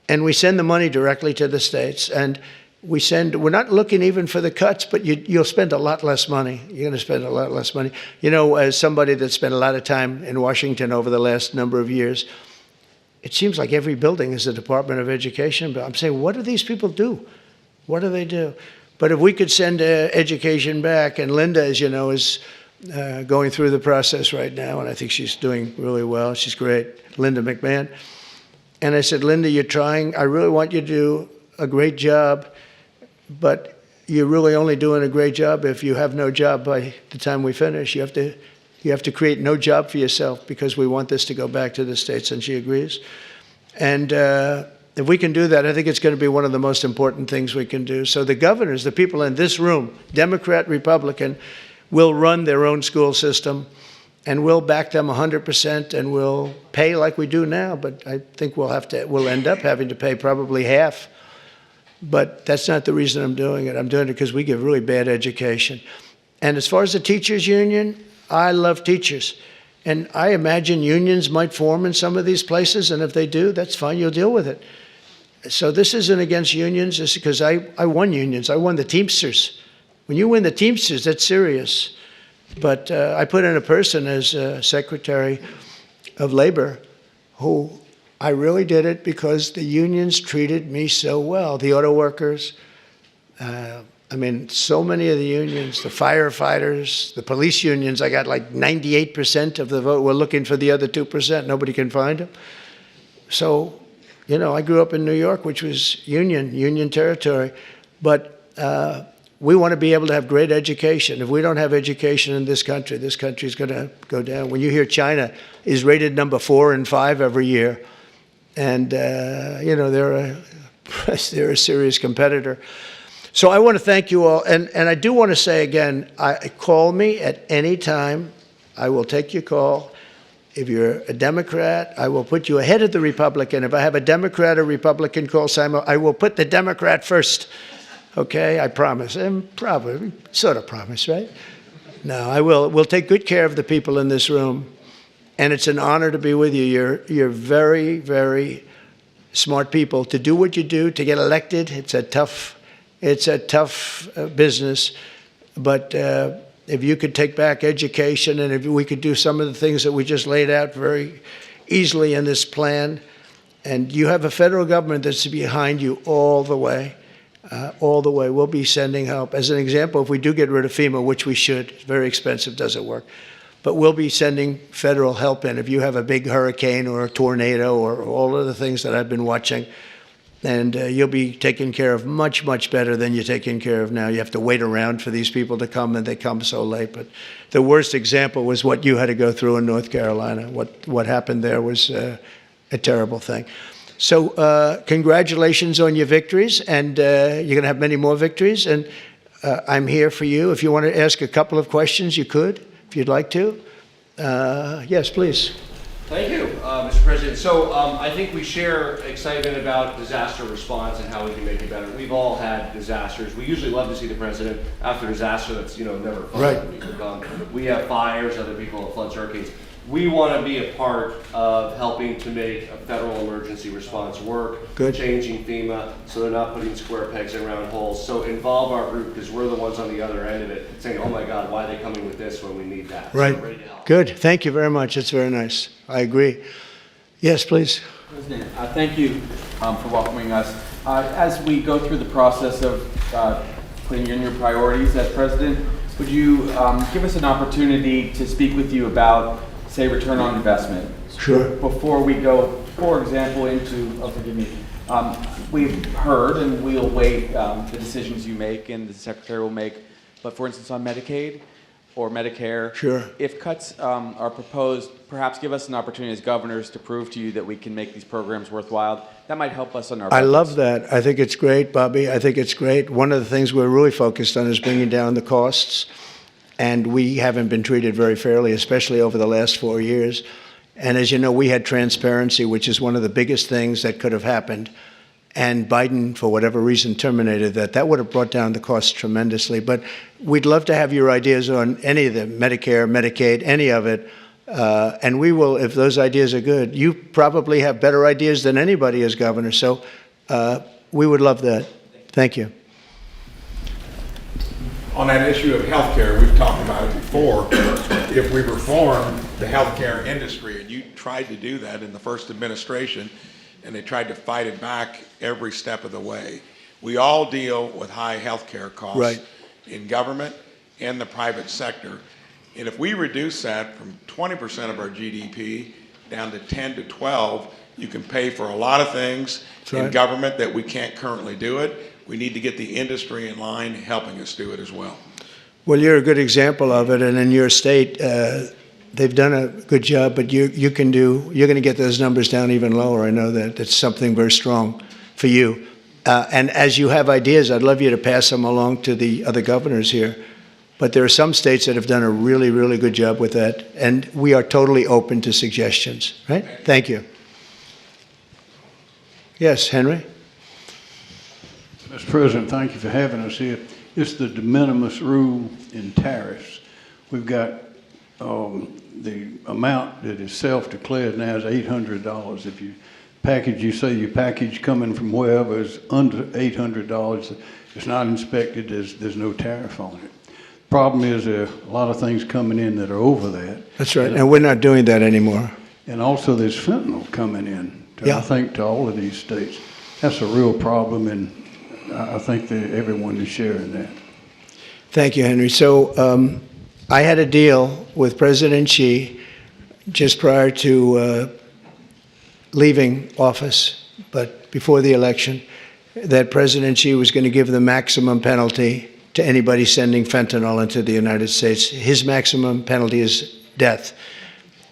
And we send the money directly to the states. And we're not looking even for the cuts, but you'll spend a lot less money. You're going to spend a lot less money. As somebody that spent a lot of time in Washington over the last number of years, it seems like every building is a Department of Education. But I'm saying, what do these people do? What do they do? But if we could send education back, and Linda, as you know, is going through the process right now, and I think she's doing really well. She's great, Linda McMahon. And I said, Linda, you're trying. I really want you to do a great job, but you're really only doing a great job if you have no job by the time we finish. You have to create no job for yourself because we want this to go back to the states, and she agrees. And if we can do that, I think it's going to be one of the most important things we can do. So the governors, the people in this room, Democrat, Republican, will run their own school system, and we'll back them 100%, and we'll pay like we do now. But I think we'll end up having to pay probably half. But that's not the reason I'm doing it. I'm doing it because we give really bad education. And as far as the teachers union, I love teachers. And I imagine unions might form in some of these places, and if they do, that's fine, you'll deal with it. So this isn't against unions, it's because I won unions. I won the Teamsters. When you win the Teamsters, that's serious. But I put in a person as Secretary of Labor who I really did it because the unions treated me so well. The auto workers, so many of the unions, the firefighters, the police unions, I got like 98% of the vote. We're looking for the other 2%. Nobody can find them. So, I grew up in New York, which was union territory. But we want to be able to have great education. If we don't have education in this country is going to go down. When you hear China is rated number 4 and 5 every year, and they're a serious competitor. So I want to thank you all, and I do want to say again, call me at any time. I will take your call. If you're a Democrat, I will put you ahead of the Republican. If I have a Democrat or Republican call, Simon, I will put the Democrat first. Okay, I promise. And probably, sort of promise, right? No, I will. We'll take good care of the people in this room. And it's an honor to be with you. You're very, very smart people. To do what you do, to get elected, it's a tough business. But if you could take back education, and if we could do some of the things that we just laid out very easily in this plan, and you have a federal government that's behind you all the way. We'll be sending help. As an example, if we do get rid of FEMA, which we should, it's very expensive, doesn't work. But we'll be sending federal help in if you have a big hurricane or a tornado or all of the things that I've been watching. And you'll be taken care of much, much better than you're taken care of now. You have to wait around for these people to come, and they come so late. But the worst example was what you had to go through in North Carolina. What happened there was a terrible thing. So congratulations on your victories, and you're going to have many more victories. And I'm here for you. If you want to ask a couple of questions, you could, if you'd like to. Yes, please. Thank you, Mr. President. So I think we share excitement about disaster response and how we can make it better. We've all had disasters. We usually love to see the president after disaster. That's never fun. Right. We have fires, other people have floods, hurricanes. We want to be a part of helping to make a federal emergency response work, Good. Changing FEMA so they're not putting square pegs in round holes. So involve our group because we're the ones on the other end of it saying, oh my God, why are they coming with this when we need that? Right. So we're ready to help. Good. Thank you very much. It's very nice. I agree. Yes, please. President, thank you for welcoming us. As we go through the process of putting in your priorities as president, would you give us an opportunity to speak with you about, say, return on investment? Sure. Before we go, for example, into, we've heard and we'll wait the decisions you make and the Secretary will make, but for instance on Medicaid or Medicare, Sure. if cuts are proposed, perhaps give us an opportunity as governors to prove to you that we can make these programs worthwhile. That might help us on our I budgets. love that. I think it's great, Bobby. I think it's great. One of the things we're really focused on is bringing down the costs. And we haven't been treated very fairly, especially over the last 4 years. And as you know, we had transparency, which is one of the biggest things that could have happened. And Biden, for whatever reason, terminated that. That would have brought down the cost tremendously. But we'd love to have your ideas on any of them, Medicare, Medicaid, any of it. And we will, if those ideas are good. You probably have better ideas than anybody as governor. So we would love that. Thank you. On that issue of healthcare, we've talked about it before. If we reform the healthcare industry, and you tried to do that in the first administration, and they tried to fight it back every step of the way. We all deal with high healthcare costs in government and the private sector. And if we reduce that from 20% of our GDP down to 10 to 12, you can pay for a lot of things in government that we can't currently do it. We need to get the industry in line helping us do it as well. Well, you're a good example of it, and in your state, they've done a good job, but you're going to get those numbers down even lower. I know that it's something very strong for you. And as you have ideas, I'd love you to pass them along to the other governors here. But there are some states that have done a really, really good job with that, and we are totally open to suggestions, right? Thank you. Yes, Henry? Mr. President, thank you for having us here. It's the de minimis rule in tariffs. We've got the amount that is self-declared now is $800. If you say your package coming from wherever is under $800, it's not inspected, there's no tariff on it. Problem is there are a lot of things coming in that are over that. That's right, and we're not doing that anymore. And also there's fentanyl coming in, I think, to all of these states. That's a real problem, and I think that everyone is sharing that. Thank you, Henry. So I had a deal with President Xi just prior to leaving office, but before the election, that President Xi was going to give the maximum penalty to anybody sending fentanyl into the United States. His maximum penalty is death.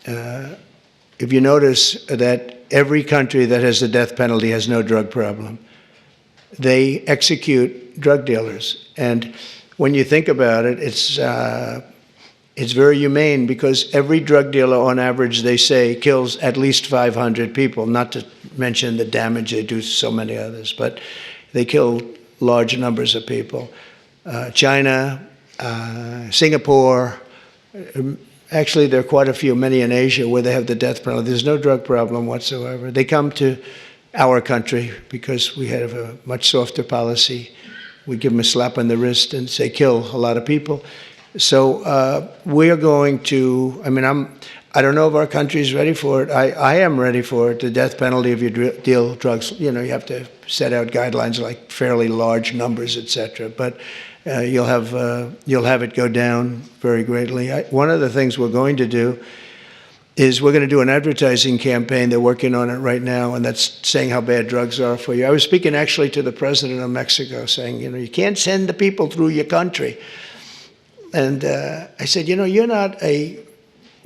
If you notice that every country that has the death penalty has no drug problem. They execute drug dealers. And when you think about it, it's very humane because every drug dealer, on average, they say, kills at least 500 people, not to mention the damage they do to so many others. But they kill large numbers of people. China, Singapore, actually there are quite a few, many in Asia, where they have the death penalty. There's no drug problem whatsoever. They come to our country because we have a much softer policy. We give them a slap on the wrist and say, kill a lot of people. So we're going to, I don't know if our country is ready for it. I am ready for it, the death penalty if you deal drugs. You have to set out guidelines like fairly large numbers, et cetera. But you'll have it go down very greatly. One of the things we're going to do is we're going to do an advertising campaign. They're working on it right now, and that's saying how bad drugs are for you. I was speaking actually to the president of Mexico saying, you can't send the people through your country. And I said, you're not a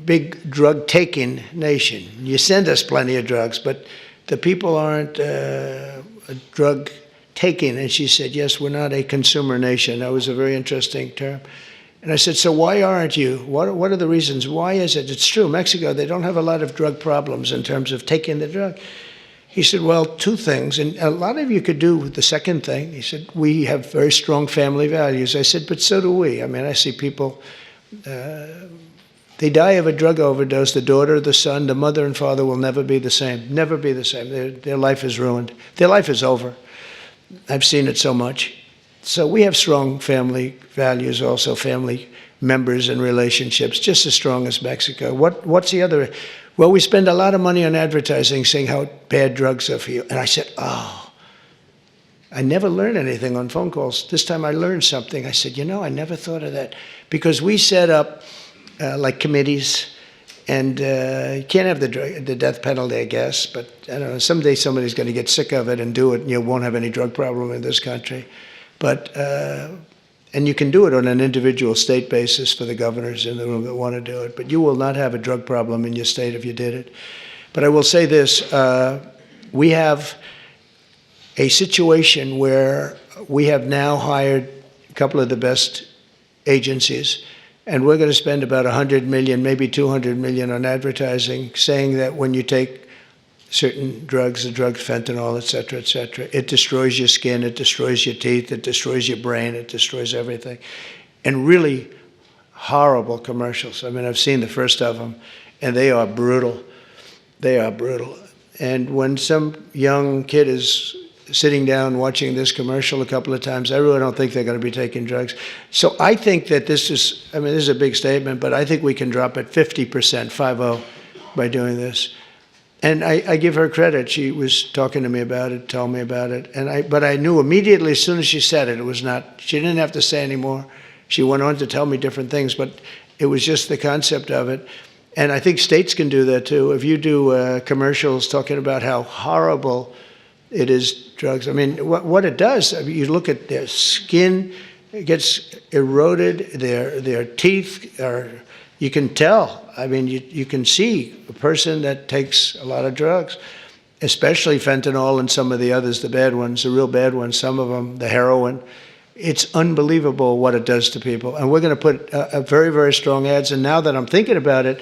big drug-taking nation. You send us plenty of drugs, but the people aren't drug-taking. And she said, yes, we're not a consumer nation. That was a very interesting term. And I said, so why aren't you? What are the reasons? Why is it? It's true, Mexico, they don't have a lot of drug problems in terms of taking the drug. He said, well, two things, and a lot of you could do with the second thing. He said, we have very strong family values. I said, but so do we. I see people, they die of a drug overdose. The daughter, the son, the mother and father will never be the same, never be the same. Their life is ruined. Their life is over. I've seen it so much. So we have strong family values, also family members and relationships, just as strong as Mexico. What's the other? Well, we spend a lot of money on advertising saying how bad drugs are for you. And I said, I never learned anything on phone calls. This time I learned something. I said, I never thought of that. Because we set up like committees, and you can't have the death penalty, I guess, but I don't know, someday somebody's going to get sick of it and do it, and you won't have any drug problem in this country. But, and you can do it on an individual state basis for the governors in the room that want to do it, but you will not have a drug problem in your state if you did it. But I will say this, we have a situation where we have now hired a couple of the best agencies And we're going to spend about 100 million, maybe 200 million on advertising, saying that when you take certain drugs, the drug fentanyl, et cetera, it destroys your skin, it destroys your teeth, it destroys your brain, it destroys everything. And really horrible commercials. I mean, I've seen the first of them, and they are brutal. They are brutal. And when some young kid is sitting down watching this commercial a couple of times, I really don't think they're going to be taking drugs. So I think that this is, I mean, this is a big statement, but I think we can drop it 50%, 50, by doing this. And I give her credit. She was talking to me about it, told me about it. But I knew immediately as soon as she said it, it was not, she didn't have to say anymore. She went on to tell me different things, but it was just the concept of it. And I think states can do that too. If you do commercials talking about how horrible it is, drugs. I mean, what it does, I mean, you look at their skin, it gets eroded, their teeth are, you can tell. I mean, you can see a person that takes a lot of drugs, especially fentanyl and some of the others, the bad ones, the real bad ones, some of them, the heroin. It's unbelievable what it does to people. And we're going to put a very, very strong ads. And now that I'm thinking about it,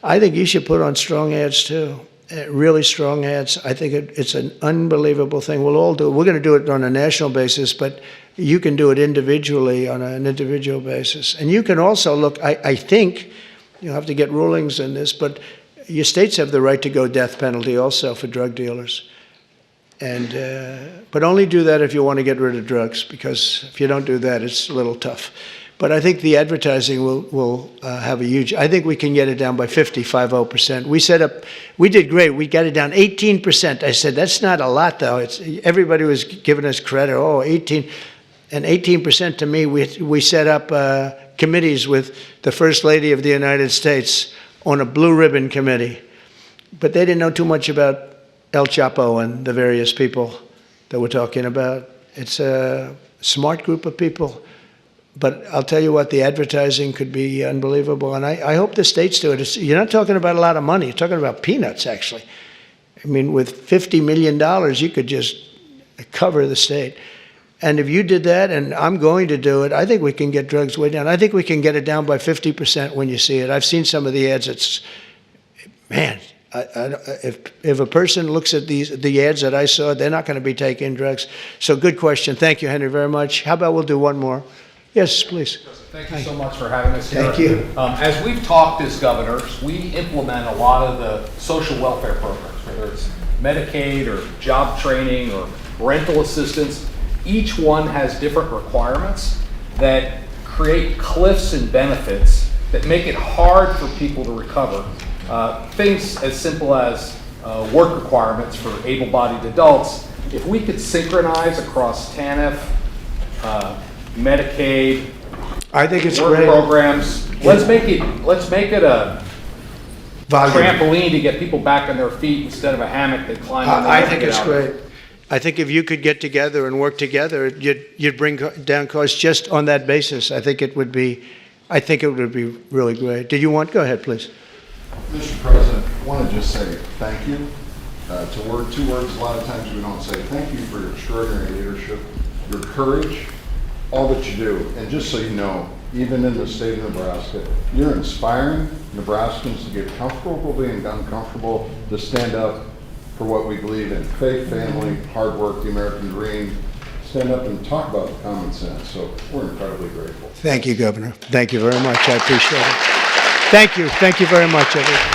I think you should put on strong ads too. Really strong ads. I think it's an unbelievable thing. We'll all do it. We're going to do it on a national basis, but you can do it individually on an individual basis. And you can also look, I think, you'll have to get rulings in this, but your states have the right to go death penalty also for drug dealers. And but only do that if you want to get rid of drugs, because if you don't do that, it's a little tough. But I think the advertising will have a huge, I think we can get it down by 50%. We did great. We got it down 18%. I said, that's not a lot though. Everybody was giving us credit. Oh, 18. And 18% to me, we set up committees with the First Lady of the United States on a blue ribbon committee. But they didn't know too much about El Chapo and the various people that we're talking about. It's a smart group of people. But I'll tell you what, the advertising could be unbelievable. And I hope the states do it. You're not talking about a lot of money. You're talking about peanuts, actually. I mean, with $50 million, you could just cover the state. And if you did that, and I'm going to do it, I think we can get drugs way down. I think we can get it down by 50% when you see it. I've seen some of the ads. It's, man, if a person looks at the ads that I saw, they're not going to be taking drugs. So good question. Thank you, Henry, very much. How about we'll do one more? Yes, please. Thank you so much for having us here. Thank you. As we've talked as governors, we implement a lot of the social welfare programs, whether it's Medicaid or job training or rental assistance. Each one has different requirements that create cliffs and benefits that make it hard for people to recover. Things as simple as work requirements for able-bodied adults. If we could synchronize across TANF, Medicaid, I think it's work great. programs. Let's make it a Volume. trampoline to get people back on their feet instead of a hammock they climb on. I think it's great. I think if you could get together and work together, you'd bring down costs just on that basis. I think it would be really great. Did you want? Go ahead, please. Mr. President, I want to just say thank you. Two words, a lot of times we don't say thank you for your extraordinary leadership, your courage, all that you do. And just so you know, even in the state of Nebraska, you're inspiring Nebraskans to get comfortable being uncomfortable, to stand up for what we believe in: faith, family, hard work, the American dream. Stand up and talk about common sense. So we're incredibly grateful. Thank you, Governor. Thank you very much. I appreciate it. Thank you. Thank you very much, everyone.